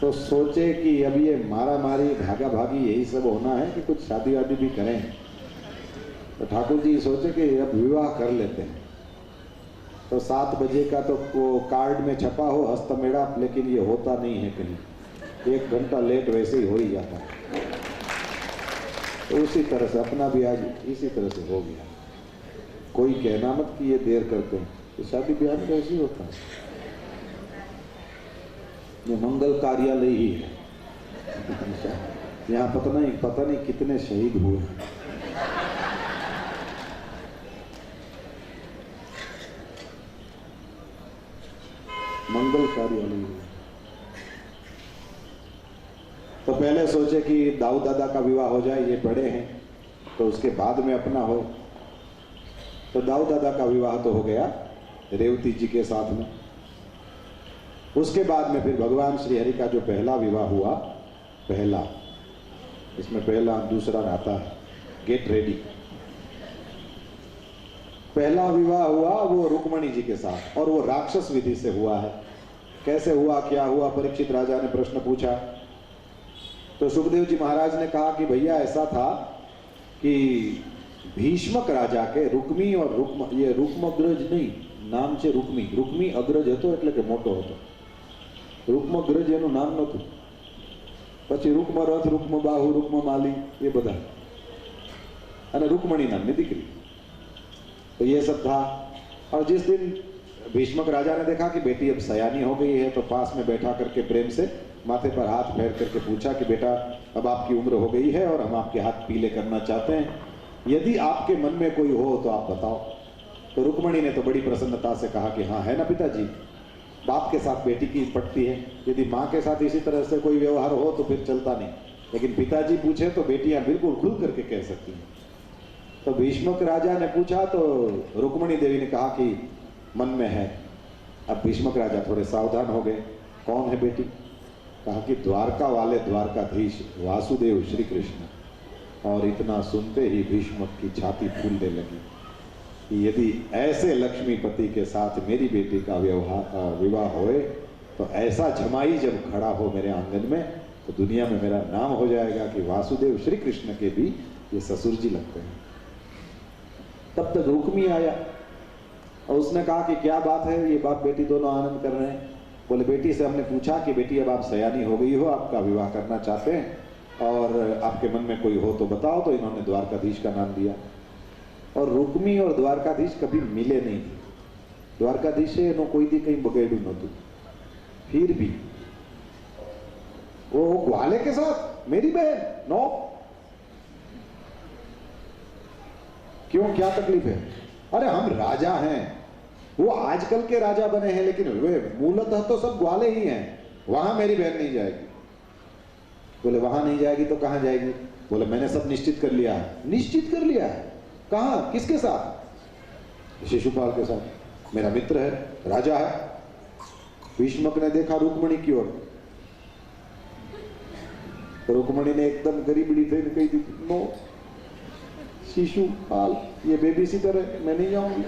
तो सोचे कि अब ये मारा मारी भागा भागी यही सब होना है कि कुछ शादी वादी भी करें। तो ठाकुर जी सोचे कि अब विवाह कर लेते हैं। तो 7 बजे का तो वो कार्ड में छपा हो हस्तमेड़ा, लेकिन ये होता नहीं है कहीं, 1 घंटा लेट वैसे ही हो ही जाता है। तो उसी तरह से अपना भी आज इसी तरह से हो गया। कोई कहना मत कि ये देर करते हैं, तो शादी ब्याह में ऐसे ही होता है, ये मंगल कार्यालय ही है। यहाँ पता नहीं कितने शहीद हुए हैं। मंगल कार्यालय। तो पहले सोचे कि दाऊद दादा का विवाह हो जाए, ये बड़े हैं, तो उसके बाद में अपना हो। तो दाऊद दादा का विवाह तो हो गया रेवती जी के साथ में। उसके बाद में फिर भगवान श्री हरि का जो पहला विवाह हुआ, पहला, इसमें पहला दूसरा आता है, गेट रेडी। पहला विवाह हुआ वो रुक्मणी जी के साथ, और वो राक्षस विधि से हुआ है। कैसे हुआ, क्या हुआ, परीक्षित राजा ने प्रश्न पूछा। तो सुखदेव जी महाराज ने कहा कि भैया ऐसा था कि भीष्मक राजा के रुक्मी और ये रुक्मग्रज नहीं, नाम से रुक्मी अग्रज હતો એટલે કે મોટો હતો, रुक्मग्रज એનું નામ નહોતું। પછી रुक्मरथ, रुक्मबाहु, रुक्ममाली ये બધા, અને रुक्मणी नामની દીકરી। तो ये सब था। और जिस दिन भीष्मक राजा ने देखा कि बेटी अब सयानी हो गई है, तो पास में बैठा करके प्रेम से माथे पर हाथ फेर करके पूछा कि बेटा अब आपकी उम्र हो गई है और हम आपके हाथ पीले करना चाहते हैं, यदि आपके मन में कोई हो तो आप बताओ। तो रुक्मणी ने तो बड़ी प्रसन्नता से कहा कि हाँ है ना पिताजी, बाप के साथ बेटी की पटती है, यदि माँ के साथ इसी तरह से कोई व्यवहार हो तो फिर चलता नहीं, लेकिन पिताजी पूछे तो बेटियां बिल्कुल खुल करके कह सकती हैं। तो भीष्मक राजा ने पूछा तो रुक्मणी देवी ने कहा कि मन में है। अब भीष्मक राजा थोड़े सावधान हो गए, कौन है बेटी? कहा कि द्वारका वाले द्वारकाधीश वासुदेव श्री कृष्ण। और इतना सुनते ही भीष्मक की छाती फूलने लगी कि यदि ऐसे लक्ष्मीपति के साथ मेरी बेटी का विवाह होए तो ऐसा जमाई जब खड़ा हो मेरे आंगन में तो दुनिया में मेरा नाम हो जाएगा कि वासुदेव श्री कृष्ण के भी ये ससुर जी लगते हैं। तब तक रुक्मी आया और उसने कहा कि क्या बात है, ये बाप बेटी दोनों आनंद कर रहे हैं। बोले बेटी से हमने पूछा कि बेटी अब आप सयानी हो गई हो, आपका विवाह करना चाहते हैं और आपके मन में कोई हो तो बताओ। तो इन्होंने द्वारकाधीश का नाम दिया। और रुक्मी और द्वारकाधीश कभी मिले नहीं थे। द्वारकाधीश नो कोई दी कहीं बगैडू नतु, फिर भी वो ग्वाले के साथ मेरी बहन नो, क्यों, क्या तकलीफ है? अरे हम राजा हैं, वो आजकल के राजा बने हैं लेकिन वे मूलतः तो सब ग्वाले ही हैं। वहां मेरी बहन नहीं जाएगी। बोले वहां नहीं जाएगी तो कहां जाएगी? बोले मैंने सब निश्चित कर लिया है। निश्चित कर लिया है? कहां, किसके साथ? शिशुपाल के साथ, मेरा मित्र है, राजा है। भीष्मक ने देखा रुक्मणी की ओर, तो रुक्मणी ने एकदम गरीबड़ी थे कही दी, नो शिशुपाल ये बेबी सिटर है, मैं नहीं जाऊंगी।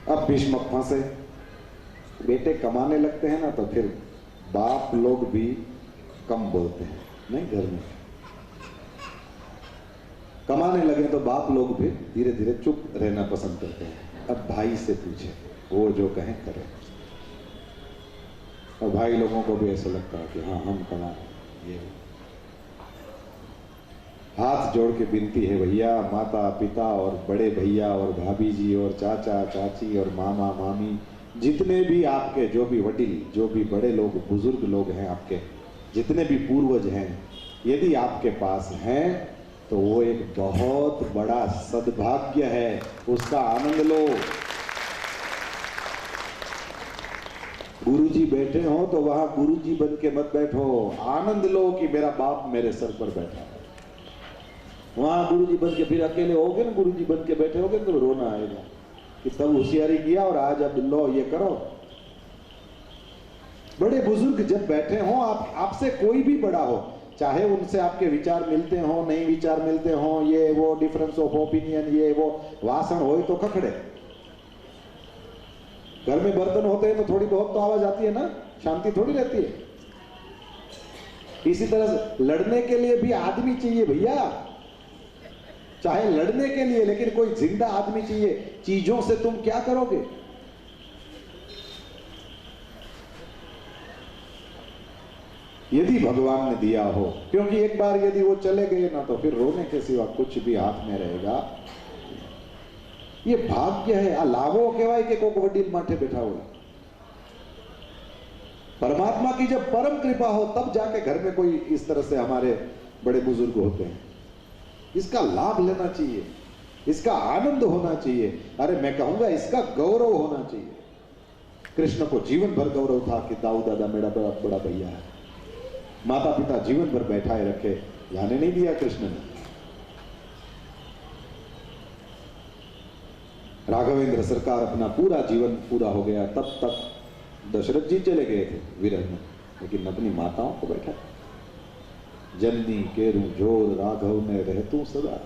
अब भीष्मक फंसे। बेटे कमाने लगते हैं ना तो फिर बाप लोग भी कम बोलते हैं, नहीं घर में कमाने लगे तो बाप लोग भी धीरे धीरे चुप रहना पसंद करते हैं। अब भाई से पूछे, वो जो कहें करें। और भाई लोगों को भी ऐसा लगता है कि हाँ हम कमा ये। हाथ जोड़ के विनती है भैया, माता पिता और बड़े भैया और भाभी जी और चाचा चाची और मामा मामी, जितने भी आपके जो भी वडील, जो भी बड़े लोग बुजुर्ग लोग हैं आपके, जितने भी पूर्वज हैं, यदि आपके पास हैं तो वो एक बहुत बड़ा सद्भाग्य है, उसका आनंद लो। गुरुजी बैठे हो तो वहां गुरुजी बन के मत बैठो, आनंद लो कि मेरा बाप मेरे सर पर बैठा है। वहां गुरुजी बन के फिर अकेले होगे ना, गुरुजी बन के बैठे होगे तो रोना आएगा कि तब होशियारी किया और आज अब लो ये करो। बड़े बुजुर्ग जब बैठे हो, आपसे कोई भी बड़ा हो, चाहे उनसे आपके विचार मिलते हो नहीं विचार मिलते हो, ये वो डिफरेंस ऑफ ओपिनियन, ये वो वासन हो तो खखड़े। घर में बर्तन होते हैं तो थोड़ी बहुत तो आवाज आती है ना, शांति थोड़ी रहती है। इसी तरह से लड़ने के लिए भी आदमी चाहिए भैया, चाहे लड़ने के लिए, लेकिन कोई जिंदा आदमी चाहिए। चीजों से तुम क्या करोगे? यदि भगवान ने दिया हो, क्योंकि एक बार यदि वो चले गए ना तो फिर रोने के सिवा कुछ भी हाथ में रहेगा। ये भाग्य है। आ लाभो कहवाय के कोक वडील माथे बैठा हो। परमात्मा की जब परम कृपा हो तब जाके घर में कोई इस तरह से हमारे बड़े बुजुर्ग होते हैं। इसका लाभ लेना चाहिए, इसका आनंद होना चाहिए। अरे मैं कहूंगा इसका गौरव होना चाहिए। कृष्ण को जीवन भर गौरव था कि दाऊ दादा मेरा बड़ा भैया है। माता पिता जीवन भर बैठाए रखे, जाने नहीं दिया कृष्ण ने। राघवेंद्र सरकार अपना पूरा जीवन पूरा हो गया, तब तक दशरथ जी चले गए थे विरह में, लेकिन अपनी माताओं को बैठा। जननी केरू जोर राघव ने रहतू सदा,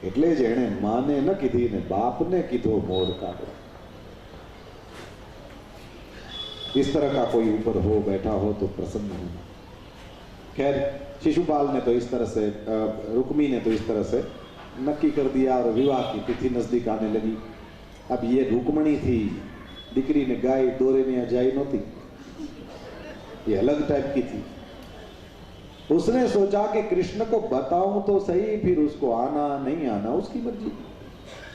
એટલે જ એણે માને ન કીધી ને બાપને કીધો મોર કાઢો। इस तरह का कोई ऊपर हो बैठा हो तो प्रसन्न होना। खैर शिशुपाल ने तो इस तरह से, रुक्मी ने तो इस तरह से नक्की कर दिया और विवाह की तिथि नजदीक आने लगी। अब ये रुक्मणी थी, दीकरी ने गाय दौरे में जाई नहोती, ये अलग टाइप की थी। उसने सोचा कि कृष्ण को बताऊं तो सही, फिर उसको आना नहीं आना उसकी मर्जी।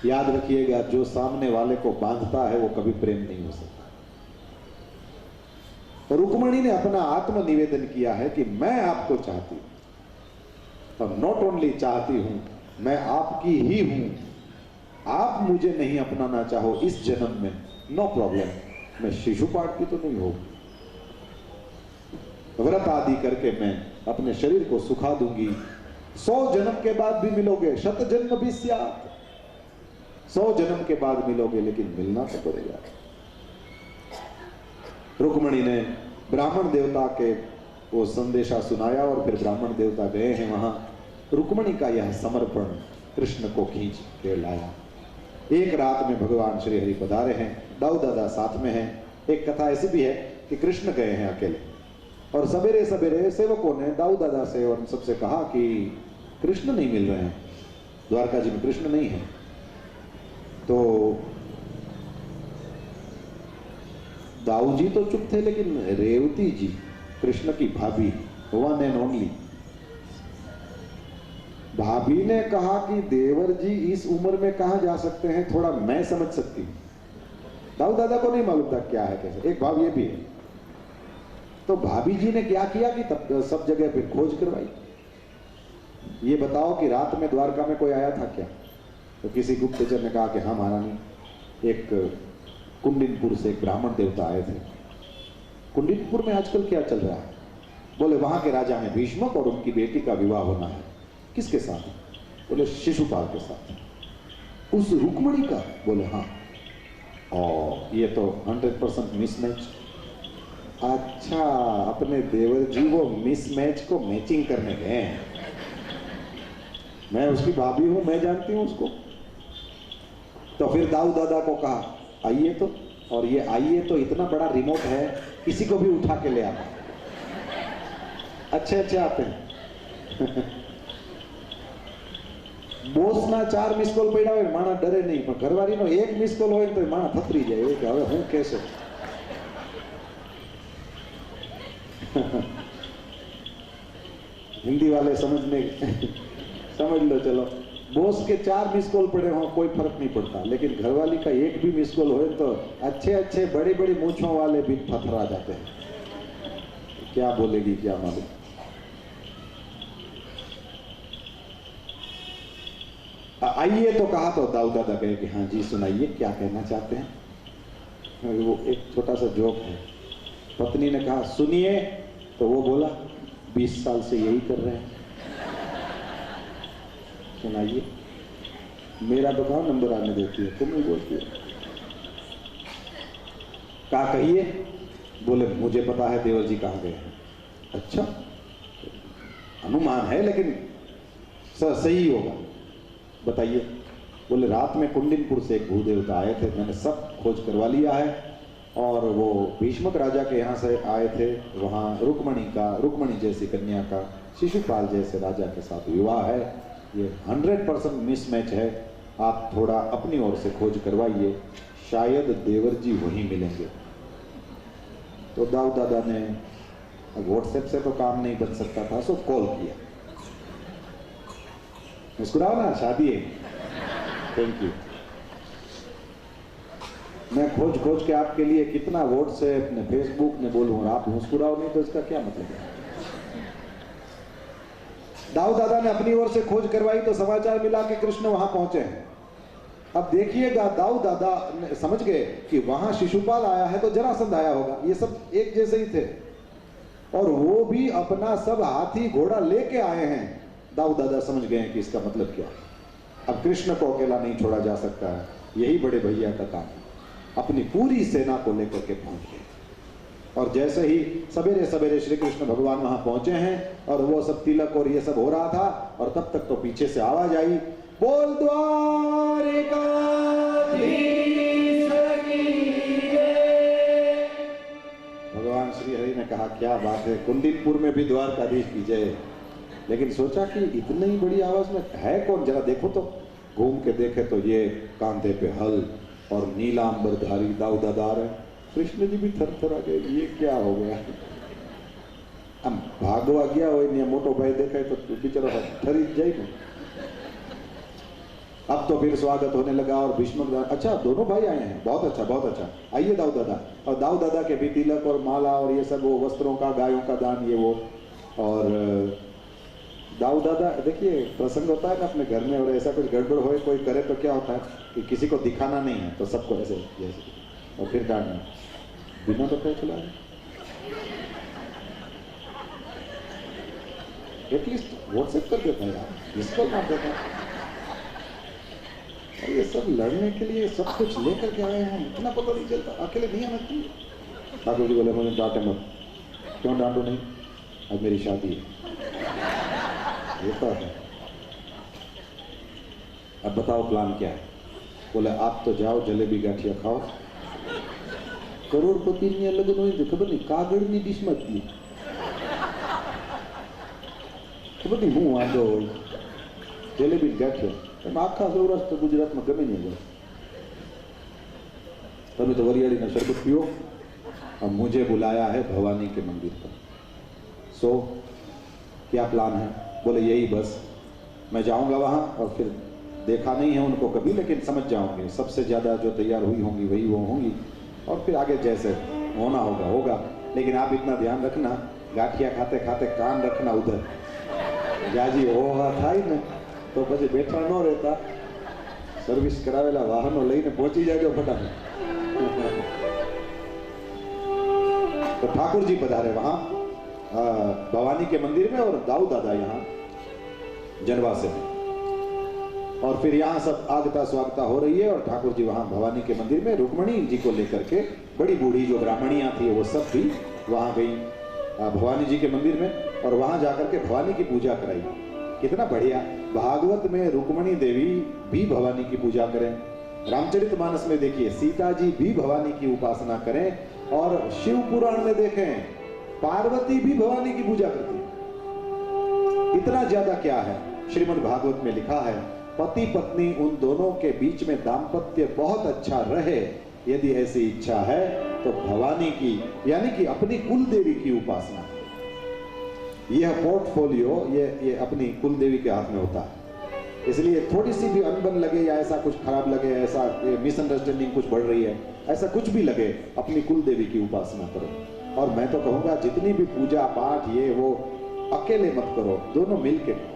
याद रखिएगा, जो सामने वाले को बांधता है वो कभी प्रेम नहीं हो सकता। तो रुक्मणी ने अपना आत्म निवेदन किया है कि मैं आपको चाहती हूं, और नॉट ओनली चाहती हूं, मैं आपकी ही हूं। आप मुझे नहीं अपनाना चाहो इस जन्म में, नो प्रॉब्लम, मैं शिशुपाल की तो नहीं होगी। व्रत आदि करके मैं अपने शरीर को सुखा दूंगी। 100 जन्म के बाद भी मिलोगे, शत जन्म भी स्यात्, 100 जन्म के बाद मिलोगे, लेकिन मिलना तो पड़ेगा। रुक्मणी ने ब्राह्मण देवता के वो संदेशा सुनाया और फिर ब्राह्मण देवता गए हैं वहां। रुक्मणी का यह समर्पण कृष्ण को खींच के लाया। एक रात में भगवान श्री हरि पधारे हैं, दाऊ दादा साथ में हैं। एक कथा ऐसी भी है कि कृष्ण गए हैं अकेले, और सवेरे सवेरे सेवकों ने दाऊ दादा से और सबसे कहा कि कृष्ण नहीं मिल रहे हैं, द्वारका जी में कृष्ण नहीं है। तो दाऊ जी तो चुप थे, लेकिन रेवती जी, कृष्ण की भाभी, वन एंड ओनली, भाभी ने कहा कि देवर जी इस उम्र में कहां जा सकते हैं, थोड़ा मैं समझ सकती हूं। दाऊ दादा को नहीं मालूम था क्या है कैसे, एक भाव ये भी है। तो भाभी जी ने क्या किया कि तब सब जगह पे खोज करवाई, ये बताओ कि रात में द्वारका में कोई आया था क्या। तो किसी गुप्तचर ने कहा कि हाँ महारानी, एक कुंडिनपुर से एक ब्राह्मण देवता आए थे। कुंडिनपुर में आजकल क्या चल रहा है? बोले वहां के राजा हैं भीष्मक और उनकी बेटी का विवाह होना है। किसके साथ? बोले शिशुपाल के साथ। उस रुक्मणी का? बोले हाँ। और ये तो 100% मिसमैच। अच्छा, अपने देवर जी वो मिसमैच को मैचिंग करने गए हैं। मैं उसकी भाभी हूं, मैं जानती हूं उसको। तो फिर दाऊ दादा को कहा आइए तो, और ये आइए तो इतना बड़ा रिमोट है, किसी को भी उठा के ले आता। अच्छे अच्छे आते हैं। बोस ना 4 मिस कॉल पड़ा हो माणा डरे नहीं, पर घरवाली नो 1 मिस कॉल हो तो माणा थतरी जाए कि हवे हूं कैसे। हिंदी वाले समझ लो। चलो, बॉस के 4 मिस कॉल पड़े हो कोई फर्क नहीं पड़ता, लेकिन घरवाली का 1 भी मिस कॉल हो तो अच्छे अच्छे बड़ी बड़ी मूंछों वाले भी थथरा जाते हैं। क्या बोलेगी क्या मालूम। आइए तो कहा तो दाऊ दादा कहे कि हाँ जी सुनाइए, क्या कहना चाहते हैं। वो एक छोटा सा जोक है। पत्नी ने कहा सुनिए, तो वो बोला 20 साल से यही कर रहे हैं, सुनाइए। मेरा तो कहाँ नंबर आने देती है, तुम ही बोलती हो। कहा कहिए। बोले मुझे पता है देवर जी कहाँ गए हैं। अच्छा, अनुमान है लेकिन सही होगा, बताइए। बोले रात में कुंडिनपुर से एक भूदेवता आए थे, मैंने सब खोज करवा लिया है, और वो भीष्मक राजा के यहाँ से आए थे। वहाँ रुक्मणी जैसी कन्या का शिशुपाल जैसे राजा के साथ विवाह है। ये 100% मिसमैच है, आप थोड़ा अपनी ओर से खोज करवाइए, शायद देवर जी वहीं मिलेंगे। तो दाऊ दादा ने व्हाट्सएप से तो काम नहीं बन सकता था, सो कॉल किया। मुस्कुराओ ना, शादी है। Thank you. मैं खोज के आपके लिए कितना व्हाट्सएप ने फेसबुक ने बोलूं, और आप मुस्कुराओ नहीं तो इसका क्या मतलब है। दाऊ दादा ने अपनी ओर से खोज करवाई तो समाचार मिला कि कृष्ण वहां पहुंचे हैं। अब देखिएगा, दाऊ दादा समझ गए कि वहां शिशुपाल आया है तो जरासंध आया होगा, ये सब एक जैसे ही थे, और वो भी अपना सब हाथी घोड़ा लेके आए हैं। दाऊ दादा समझ गए कि इसका मतलब क्या है। अब कृष्ण को अकेला नहीं छोड़ा जा सकता है, यही बड़े भैया का काम है। अपनी पूरी सेना को लेकर के पहुंच गए, और जैसे ही सवेरे सवेरे श्री कृष्ण भगवान वहां पहुंचे हैं और वो सब तिलक और ये सब हो रहा था, और तब तक तो पीछे से आवाज आई, बोल द्वारिकाधीश की जय। भगवान श्री हरि ने कहा क्या बात है, कुंडिनपुर में भी द्वारकाधीश की जय। लेकिन सोचा कि इतनी ही बड़ी आवाज में है कौन, जरा देखो तो। घूम के देखे तो ये कांधे पे हल और नीलांबरधारी दाऊ दादा आ रहे। कृष्ण जी भी थर आ गए, ये क्या हो गया। हम भागवा गया हो, मोटो भाई देखा तो बेचारा ठरी जाए ना। अब तो फिर स्वागत होने लगा और भीष्म, अच्छा दोनों भाई आए हैं, बहुत अच्छा बहुत अच्छा, आइए दाऊ दादा। और दाऊ दादा के भी तिलक और माला और ये सब वो वस्त्रों का, गायों का दान, ये वो। और दाऊ दादा, देखिए प्रसंग होता है ना अपने घर में, और ऐसा कुछ गड़बड़ हो कोई करे तो क्या होता है कि किसी को दिखाना नहीं है तो सबको ऐसे जैसे, और फिर डांटना बिना तो क्या चला है। एटलीस्ट व्हाट्सएप कर देता है यार, मिसकॉल मार देता है। और ये सब लड़ने के लिए सब कुछ लेकर के आए हैं, इतना पता नहीं चलता, अकेले नहीं आना चाहिए। ठाकुर जी बोले मुझे डांटे मत। क्यों डांटो नहीं, अब मेरी शादी है। ये तो है। अब बताओ प्लान क्या है। बोले आप तो जाओ जलेबी गाठिया खाओ, करोड़पति ने लग्न हुई तो खबर नहीं कागड़नी डिश मत दी, खबर नहीं हूँ वांधो जलेबी गाठिया आखा सौराष्ट्र गुजरात में गमे नहीं गए। तभी तो वरियाड़ी ने शरबत पियो। अब मुझे बुलाया है भवानी के मंदिर पर, सो क्या प्लान है। बोले यही बस, मैं जाऊंगा वहां और फिर देखा नहीं है उनको कभी, लेकिन समझ जाओगे सबसे ज्यादा जो तैयार हुई होंगी वही वो होंगी, और फिर आगे जैसे होना होगा होगा। लेकिन आप इतना ध्यान रखना, गाठिया खाते खाते कान रखना उधर, जाजी हो था ने तो પછી બેઠા ન રહેતા, સર્વિસ કરાવેલા વાહનો લઈને પહોંચી જાજો ફટાફટ। तो ठाकुर जी पधारे वहां भवानी के मंदिर में, और दाऊ दादा यहाँ जनवासे में, और फिर यहाँ सब आगता स्वागता हो रही है। और ठाकुर जी वहां भवानी के मंदिर में रुक्मणी जी को लेकर के, बड़ी बूढ़ी जो ब्राह्मणियां थी वो सब भी वहां गई भवानी जी के मंदिर में, और वहां जाकर के भवानी की पूजा कराई। कितना बढ़िया, भागवत में रुक्मणी देवी भी भवानी की पूजा करें, रामचरितमानस में देखिए सीता जी भी भवानी की उपासना करें, और शिव पुराण में देखें पार्वती भी भवानी की पूजा करती है। इतना ज्यादा क्या है, श्रीमद् भागवत में लिखा है पति पत्नी उन दोनों के बीच में दाम्पत्य बहुत अच्छा रहे, यदि ऐसी इच्छा है तो भवानी की यानी कि अपनी कुल देवी की उपासना। यह पोर्टफोलियो ये अपनी कुल देवी के हाथ में होता है। इसलिए थोड़ी सी भी अनबन लगे या ऐसा कुछ खराब लगे, ऐसा मिसअंडरस्टैंडिंग कुछ बढ़ रही है, ऐसा कुछ भी लगे, अपनी कुल देवी की उपासना करो। और मैं तो कहूंगा जितनी भी पूजा पाठ ये वो अकेले मत करो, दोनों मिलके करो,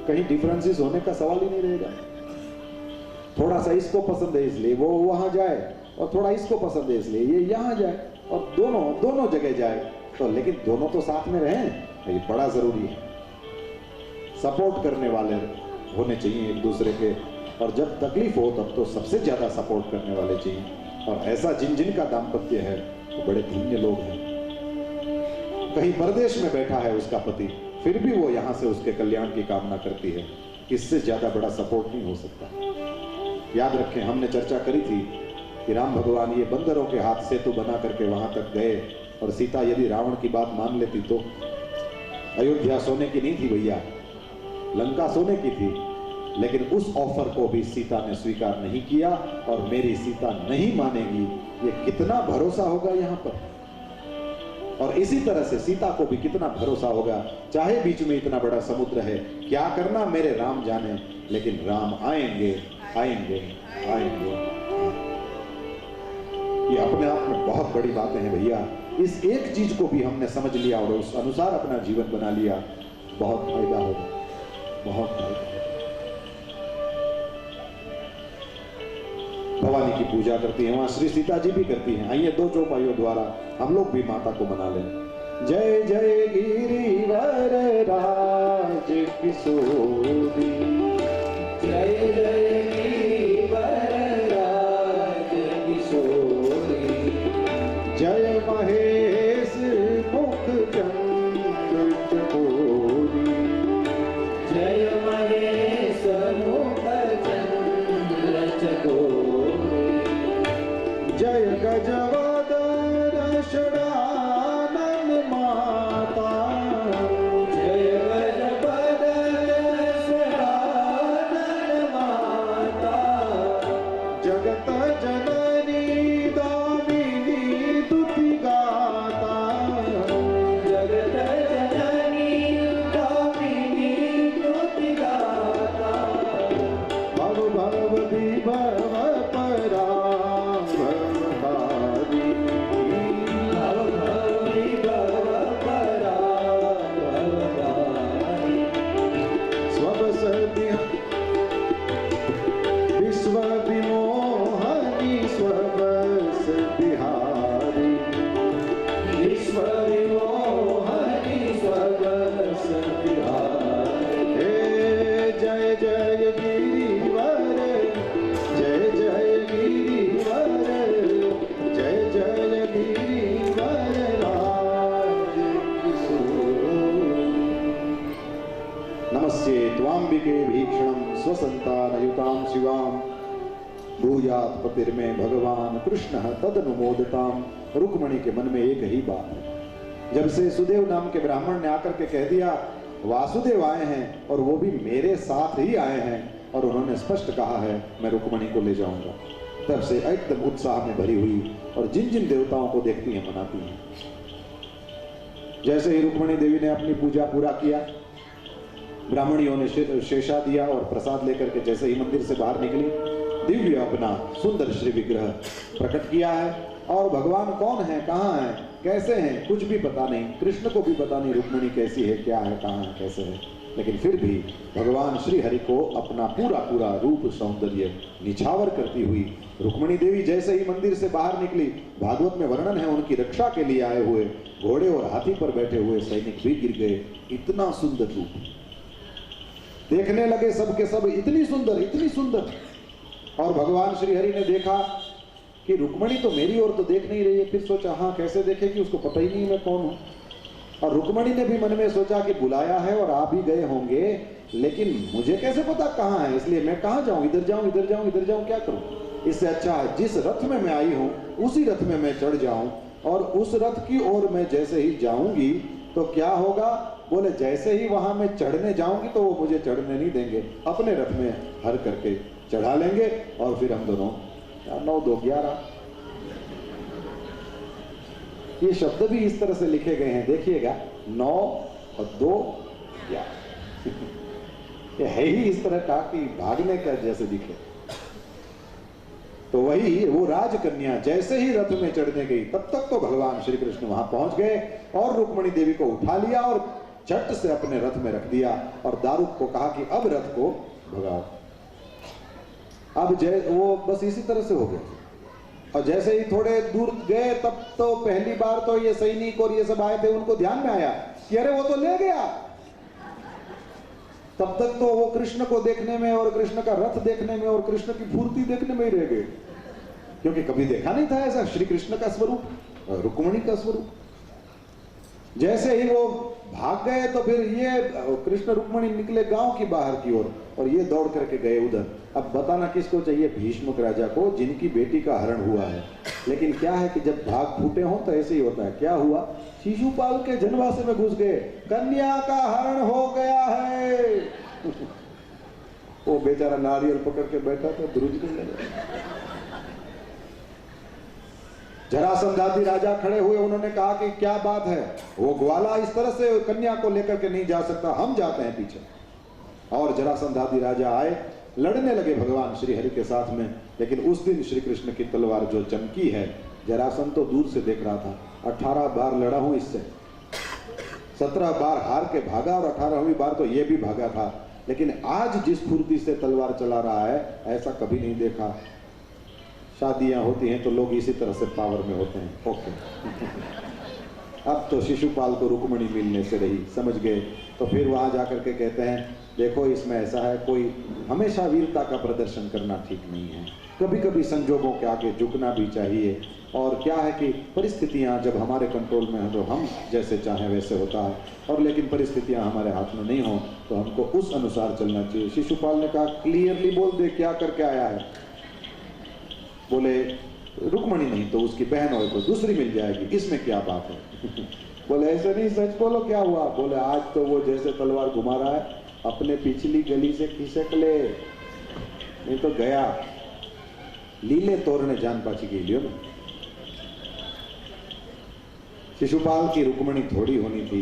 कहीं डिफरेंसेस होने का सवाल ही नहीं रहेगा। थोड़ा सा इसको पसंद है इसलिए वो वहां जाए, और थोड़ा इसको पसंद है इसलिए ये यहां जाए, और दोनों जगह जाए तो, लेकिन दोनों तो साथ में रहें, ये बड़ा जरूरी है। सपोर्ट करने वाले होने चाहिए एक दूसरे के, और जब तकलीफ हो तब तो सबसे ज्यादा सपोर्ट करने वाले चाहिए। और ऐसा जिन का दाम्पत्य है तो बड़े धन्य लोग हैं। कहीं परदेश में बैठा है उसका पति, फिर भी वो यहाँ से उसके कल्याण की कामना करती है, इससे ज्यादा बड़ा सपोर्ट नहीं हो सकता। याद रखें, हमने चर्चा करी थी कि राम भगवान ये बंदरों के हाथ सेतु बना करके वहां तक गए, और सीता यदि रावण की बात मान लेती तो अयोध्या सोने की नहीं थी भैया, लंका सोने की थी। लेकिन उस ऑफर को भी सीता ने स्वीकार नहीं किया, और मेरी सीता नहीं मानेगी, ये कितना भरोसा होगा यहाँ पर। और इसी तरह से सीता को भी कितना भरोसा होगा, चाहे बीच में इतना बड़ा समुद्र है, क्या करना मेरे राम जाने, लेकिन राम आएंगे आएंगे आएंगे। ये अपने आप में बहुत बड़ी बातें हैं भैया। इस एक चीज को भी हमने समझ लिया और उस अनुसार अपना जीवन बना लिया, बहुत फायदा होगा, बहुत फायदा होगा। भवानी की पूजा करती हैं, वहां श्री सीता जी भी करती हैं। आइए दो चौपाइयों द्वारा हम लोग भी माता को मना लें। जय जय गिरिवर राज किशोरी, जय जय गिरिवर राज किशोरी, जय महेश मुख चंद्र चकोरी, जय महेश मुख चंद्र चकोरी, जय गजवदन शरानन माता, जय गजवदन शरानन माता, नमस्ये त्वाम्बिके भीक्षणं स्वसंतानयुतां शिवाम भूयात पतिर्मे भगवान कृष्ण तदनुमोदताम। रुक्मणी के मन में एक ही बात है। जब से सुदेव नाम के ब्राह्मण ने आकर के कह दिया वासुदेव आए हैं और वो भी मेरे साथ ही आए हैं, और उन्होंने स्पष्ट कहा है मैं रुक्मणी को ले जाऊंगा, तब से एकदम उत्साह में भरी हुई और जिन जिन देवताओं को देखती हैं मनाती हैं। जैसे ही रुक्मणी देवी ने अपनी पूजा पूरा किया, ब्राह्मणियों ने शेषा दिया और प्रसाद लेकर के जैसे ही मंदिर से बाहर निकली, दिव्य अपना सुंदर श्री विग्रह प्रकट किया है। और भगवान कौन है, कहाँ है, कैसे हैं, कुछ भी पता नहीं, कृष्ण को भी पता नहीं रुक्मणी कैसी है, क्या है, कहाँ है, कैसे है। लेकिन फिर भी भगवान श्री हरि को अपना पूरा पूरा रूप सौंदर्य निछावर करती हुई रुक्मणी देवी जैसे ही मंदिर से बाहर निकली, भागवत में वर्णन है उनकी रक्षा के लिए आए हुए घोड़े और हाथी पर बैठे हुए सैनिक भी गिर गए। इतना सुंदर रूप देखने लगे सबके सब, इतनी सुंदर, इतनी सुंदर। और भगवान श्री हरि ने देखा कि रुक्मणी तो मेरी ओर तो देख नहीं रही है, फिर सोचा हाँ कैसे देखेगी, उसको पता ही नहीं मैं कौन हूं। और रुक्मणी ने भी मन में सोचा कि बुलाया है और आप ही गए होंगे, लेकिन मुझे कैसे पता कहाँ है, इसलिए मैं कहाँ जाऊं, इधर जाऊं, इधर जाऊं, इधर जाऊं, क्या करूं। इससे अच्छा है जिस रथ में मैं आई हूं उसी रथ में मैं चढ़ जाऊं, और उस रथ की ओर मैं जैसे ही जाऊंगी तो क्या होगा, बोले जैसे ही वहां मैं चढ़ने जाऊंगी तो वो मुझे चढ़ने नहीं देंगे, अपने रथ में हर करके चढ़ा लेंगे और फिर हम दोनों 9 2 11। ये शब्द भी इस तरह से लिखे गए हैं, देखिएगा 9 और 2 11। ये है ही इस तरह का कि भागने का जैसे दिखे। तो वही वो राजकन्या जैसे ही रथ में चढ़ने गई तब तक तो भगवान श्री कृष्ण वहां पहुंच गए और रुक्मणी देवी को उठा लिया और झट से अपने रथ में रख दिया और दारुक को कहा कि अब रथ को भगाओ। अब वो बस इसी तरह से हो गया। और जैसे ही थोड़े दूर गए तब तो पहली बार तो ये सैनिक और ये सब आए थे, उनको ध्यान में आया कि अरे वो तो ले गया। तब तक तो वो कृष्ण को देखने में और कृष्ण का रथ देखने में और कृष्ण की फूर्ति देखने में ही रह गए, क्योंकि कभी देखा नहीं था ऐसा श्री कृष्ण का स्वरूप, रुक्मणी का स्वरूप। जैसे ही वो भाग गए तो फिर ये कृष्ण रुक्मणी निकले गांव की बाहर की ओर और ये दौड़ करके गए उधर। अब बताना किसको चाहिए, भीष्मक राजा को, जिनकी बेटी का हरण हुआ है। लेकिन क्या है कि जब भाग फूटे हों तो ऐसे ही होता है। क्या हुआ, शिशुपाल के जनवासे में घुस गए, कन्या का हरण हो गया है। वो बेचारा नारियल पकड़ के बैठा था, ध्रुज के लगा। जरासंध आदि राजा खड़े हुए, उन्होंने कहा कि क्या बात है, वो ग्वाला इस तरह से कन्या को लेकर के नहीं जा सकता, हम जाते हैं पीछे। और जरासंध आदि राजा आए, लड़ने लगे भगवान श्री हरि के साथ में। लेकिन उस दिन श्री कृष्ण की तलवार जो चमकी है, जरासंध तो दूर से देख रहा था। 18 बार लड़ा हूं इससे, 17 बार हार के भागा और 18वीं बार तो ये भी भागा था। लेकिन आज जिस फुर्ती से तलवार चला रहा है ऐसा कभी नहीं देखा। शादियां होती हैं तो लोग इसी तरह से पावर में होते हैं। ओके, अब तो शिशुपाल को रुक्मणी मिलने से रही, समझ गए। तो फिर वहां जाकर के कहते हैं देखो इसमें ऐसा है, कोई हमेशा वीरता का प्रदर्शन करना ठीक नहीं है, कभी कभी संजोगों के आगे झुकना भी चाहिए। और क्या है कि परिस्थितियां जब हमारे कंट्रोल में हो तो हम जैसे चाहें वैसे होता है, और लेकिन परिस्थितियां हमारे हाथ में नहीं हो तो हमको उस अनुसार चलना चाहिए। शिशुपाल ने कहा क्लियरली बोल दे क्या करके आया है। बोले रुक्मणी नहीं तो उसकी बहन हो तो दूसरी मिल जाएगी, इसमें क्या बात है। बोले ऐसे नहीं, सच बोलो क्या हुआ। बोले आज तो वो जैसे तलवार घुमा रहा है अपने पिछली गली से खिसक ले, नहीं तो गया। लीले तोड़ने जान पाची गई लियो ना। शिशुपाल की रुक्मणी थोड़ी होनी थी,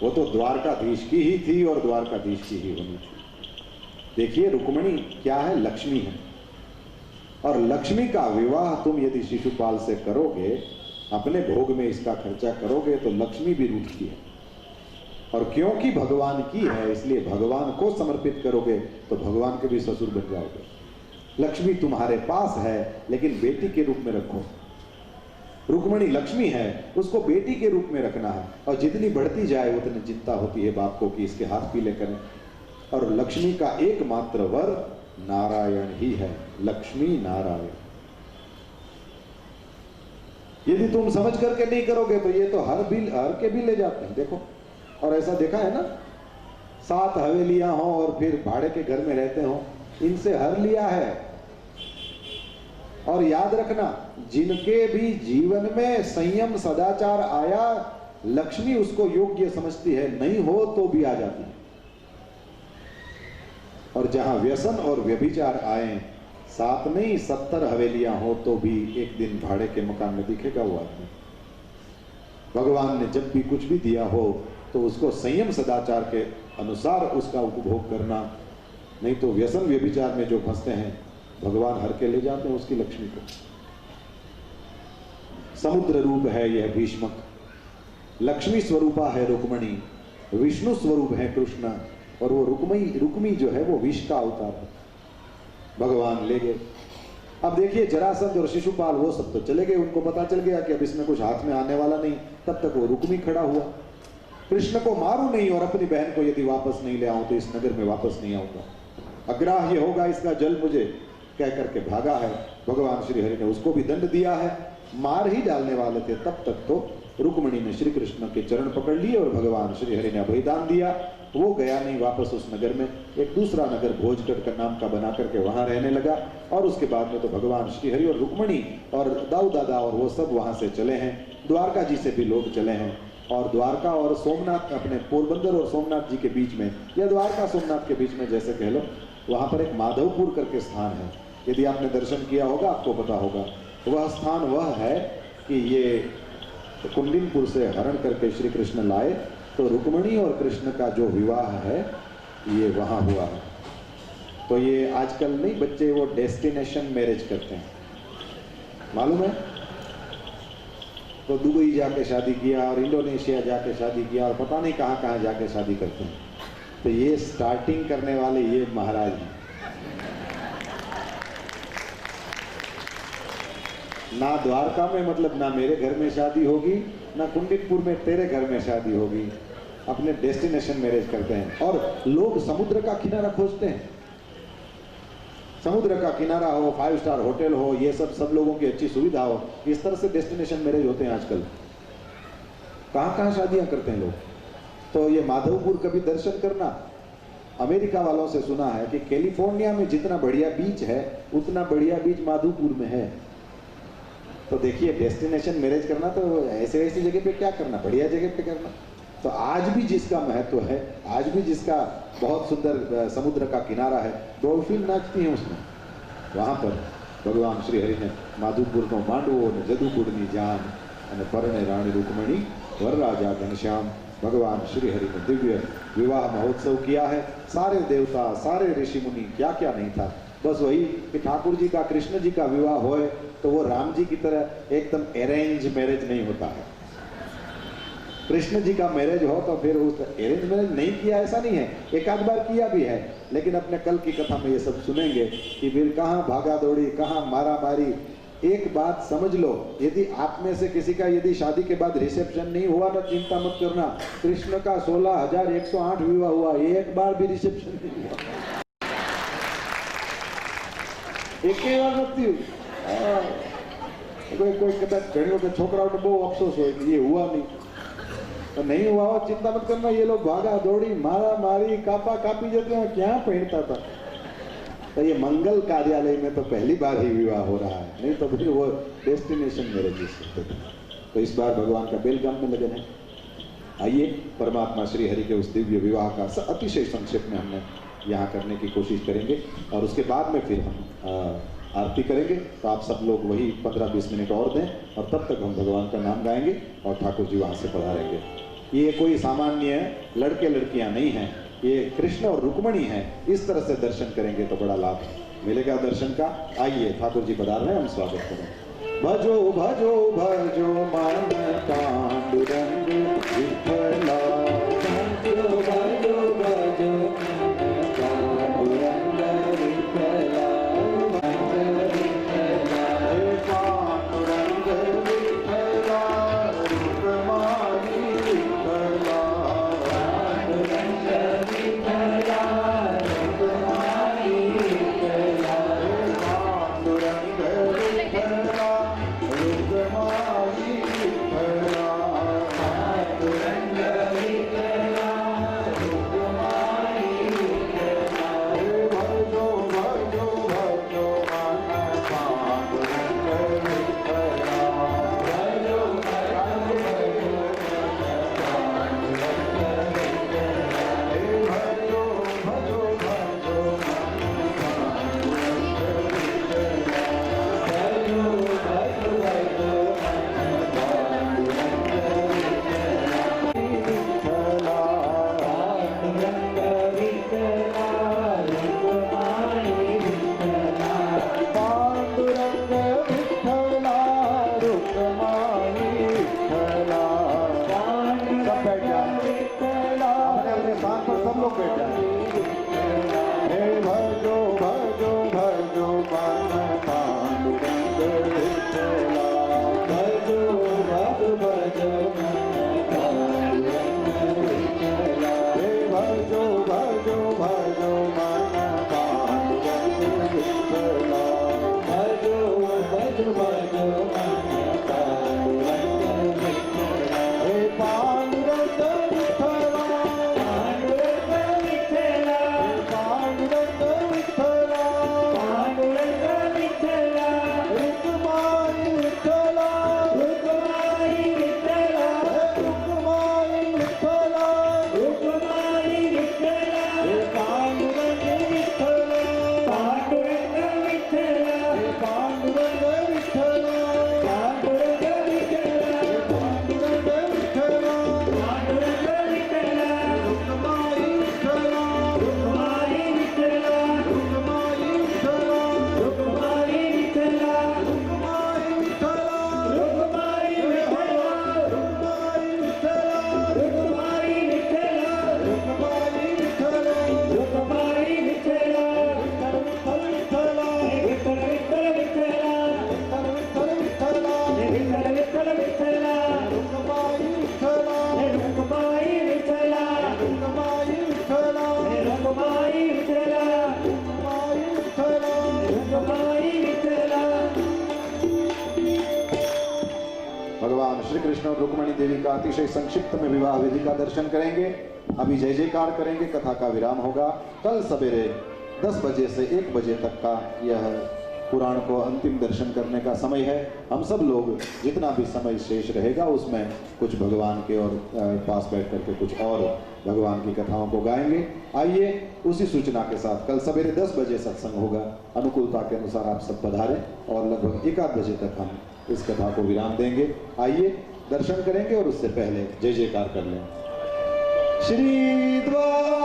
वो तो द्वारकाधीश की ही थी और द्वारकाधीश की ही होनी थी। देखिए रुक्मणी क्या है, लक्ष्मी है। और लक्ष्मी का विवाह तुम यदि शिशुपाल से करोगे, अपने भोग में इसका खर्चा करोगे तो लक्ष्मी भी रूठती है। और क्योंकि भगवान की है इसलिए भगवान को समर्पित करोगे तो भगवान के भी ससुर बन जाओगे। लक्ष्मी तुम्हारे पास है लेकिन बेटी के रूप में रखो। रुक्मणी लक्ष्मी है, उसको बेटी के रूप में रखना है। और जितनी बढ़ती जाए उतनी चिंता होती है बाप को कि इसके हाथ पीले करें। और लक्ष्मी का एकमात्र वर नारायण ही है, लक्ष्मी नारायण। यदि तुम समझ करके नहीं करोगे तो ये तो हर के भी ले जाते हैं। देखो, और ऐसा देखा है ना, 7 हवेलियां हों और फिर भाड़े के घर में रहते हों, इनसे हर लिया है। और याद रखना, जिनके भी जीवन में संयम सदाचार आया, लक्ष्मी उसको योग्य समझती है, नहीं हो तो भी आ जाती है। और जहां व्यसन और व्यभिचार आए, 7 नहीं 70 हवेलियां हो तो भी एक दिन भाड़े के मकान में दिखेगा वो आदमी। भगवान ने जब भी कुछ भी दिया हो तो उसको संयम सदाचार के अनुसार उसका उपभोग करना, नहीं तो व्यसन व्यभिचार में जो फंसते हैं, भगवान हर के ले जाते हैं उसकी लक्ष्मी को। समुद्र रूप है यह भीष्मक, लक्ष्मी स्वरूपा है रुक्मणी, विष्णु स्वरूप है कृष्ण, और वो रुक्मी जो है वो विष का अवतार है। भगवान ले गए। अब देखिए, जरासंध और शिशुपाल वो सब तो चले गए, उनको पता चल गया कि अब इसमें कुछ हाथ में आने वाला नहीं। तब तक वो रुक्मी खड़ा हुआ, कृष्ण को मारूं नहीं और अपनी बहन को यदि वापस नहीं ले आऊं तो इस नगर में वापस नहीं आऊंगा, अग्राह्य होगा इसका जल मुझे, कह करके भागा है। भगवान श्री हरि ने उसको भी दंड दिया है, मार ही डालने वाले थे। तब तक तो रुक्मिणी ने श्री कृष्ण के चरण पकड़ लिए और भगवान श्री हरि ने अभयदान दिया। वो गया नहीं वापस उस नगर में, एक दूसरा नगर भोजगढ़ का नाम का बना करके वहां रहने लगा। और उसके बाद में तो भगवान श्री हरि और रुक्मिणी और दाऊ दादा और वो सब वहां से चले हैं, द्वारका जी से भी लोग चले हैं। और द्वारका और सोमनाथ, अपने पोरबंदर और सोमनाथ जी के बीच में, या द्वारका सोमनाथ के बीच में जैसे कह लो, वहां पर एक माधवपुर करके स्थान है। यदि आपने दर्शन किया होगा आपको पता होगा, वह स्थान वह है कि ये कुंडिनपुर से हरण करके श्री कृष्ण लाए, तो रुक्मिणी और कृष्ण का जो विवाह है ये वहां हुआ है। तो ये आजकल नहीं बच्चे वो डेस्टिनेशन मैरिज करते हैं, मालूम है? तो दुबई जाके शादी किया और इंडोनेशिया जाके शादी किया और पता नहीं कहाँ कहाँ जाके शादी करते हैं। तो ये स्टार्टिंग करने वाले ये महाराज हैं। ना द्वारका में, मतलब ना मेरे घर में शादी होगी, ना कुंडिनपुर में तेरे घर में शादी होगी, अपने डेस्टिनेशन मैरिज करते हैं। और लोग समुद्र का किनारा खोजते हैं, समुद्र का किनारा हो, 5 स्टार होटल हो, ये सब लोगों की अच्छी सुविधा हो, इस तरह से डेस्टिनेशन मैरिज होते हैं आजकल। कहाँ कहाँ शादियां करते हैं लोग। तो ये माधवपुर कभी दर्शन करना। अमेरिका वालों से सुना है कि कैलिफोर्निया में जितना बढ़िया बीच है उतना बढ़िया बीच माधवपुर में है। तो देखिए, डेस्टिनेशन मैरिज करना तो ऐसे ऐसी जगह पे क्या करना, बढ़िया जगह पे करना। तो आज भी जिसका महत्व है, आज भी जिसका बहुत सुंदर समुद्र का किनारा है, डॉल्फिन नाचती है उसमें, वहाँ पर भगवान श्री हरि ने माधुपुर को मांडवो ने जदुपुरनी जान અને પરણે રાણી रुक्मिणी वरराजा घनश्याम, भगवान श्री हरि ने दिव्य विवाह महोत्सव किया है। सारे देवता, सारे ऋषि मुनि, क्या क्या नहीं था। बस वही कि ठाकुर जी का, कृष्ण जी का विवाह होए तो वो राम जी की तरह एकदम अरेंज मैरिज नहीं होता है। कृष्ण जी का मैरिज हो तो फिर उस अरेंज मैरिज नहीं किया ऐसा नहीं है, एक आध बार किया भी है, लेकिन अपने कल की कथा में ये सब सुनेंगे कि फिर कहाँ भागा दौड़ी, कहाँ मारा मारी। एक बात समझ लो, यदि आप में से किसी का यदि शादी के बाद रिसेप्शन नहीं हुआ तो चिंता मत करना, कृष्ण का 16,108 विवाह हुआ, एक बार भी रिसेप्शन नहीं हुआ, एक ही बार नहीं हुई। कोई कदाच घणी वखत छोकराओं ने बहुत अफसोस हो कि ये हुआ नहीं, तो नहीं हुआ हो चिंता मत करना। ये लोग भागा दौड़ी, मारा मारी, कापा कापी जैसे हैं, क्या पहनता था। तो ये मंगल कार्यालय में तो पहली बार ही विवाह हो रहा है, नहीं तो फिर वो डेस्टिनेशन मैरिज होते थे। तो इस बार भगवान का बेलगाम में लगन है। आइए परमात्मा श्री हरि के उस दिव्य विवाह का अतिशय संक्षेप में हमने यहाँ करने की कोशिश करेंगे और उसके बाद में फिर हम आरती करेंगे। तो आप सब लोग वही 15-20 मिनट और दें और तब तक हम भगवान का नाम गाएंगे और ठाकुर जी वहाँ से पधारेंगे। ये कोई सामान्य लड़के लड़कियां नहीं हैं, ये कृष्ण और रुक्मिणी हैं। इस तरह से दर्शन करेंगे तो बड़ा लाभ मिलेगा दर्शन का। आइए ठाकुर जी पधार रहे हैं, हम स्वागत करें। भजो भजो भजो मन पांडुरंग विठला, भजो भजो भजो मन पांडुरंग विठला, लोग बैठ जाए। हे भजो भजो भजो मन पांडुरंग विठला, भजो भजो भजो मन पांडुरंग विठला, हे भजो भजो भजो मन पांडुरंग विठला, भजो भजो भजो मन पांडुरंग विठला, हे पांडुरंग विठला, पांडुरंग विठला, पांडुरंग विठला, पांडुरंग विठला, रुक्माई विठला, रुक्माई विठला, रुक्माई विठला, रुक्माई विठला, हे पांडुरंग विठला, पांडुरंग विठला, हे पांडुरंग विठला, पांडुरंग विठला, पांडुरंग विठला, पांडुरंग विठला, रुक्माई विठला, रुक्माई विठला, रुक्माई विठला, रुक्माई विठला, रुक्माई विठला, रुक्माई विठला, रुक्माई विठला, रुक्माई विठला, रुक्माई विठला, रुक्माई विठला, विठला, विठ्ठल विठ्ठल विठला, विठला, विठला, विठ्ठल विठ्ठल विठला, रुक्माई विठला, रुक्माई विठला, रुक्माई विठला, रुक्माई विठला, रुक्माई विठला। रुक्माई विठला। भगवान श्री कृष्ण और रुक्मणी देवी का अतिशय संक्षिप्त में विवाह विधि का दर्शन करेंगे। अभी जय जयकार करेंगे, कथा का विराम होगा। कल सवेरे 10 बजे से 1 बजे तक का यह पुराण को अंतिम दर्शन करने का समय है। हम सब लोग जितना भी समय शेष रहेगा उसमें कुछ भगवान के और पास बैठ करके कुछ और भगवान की कथाओं को गाएंगे। आइए उसी सूचना के साथ कल सवेरे 10 बजे सत्संग होगा। अनुकूलता के अनुसार आप सब पधारें और लगभग 1 बजे तक हम इस कथा को विराम देंगे। आइए दर्शन करेंगे और उससे पहले जय जयकार कर लें। श्री द्वार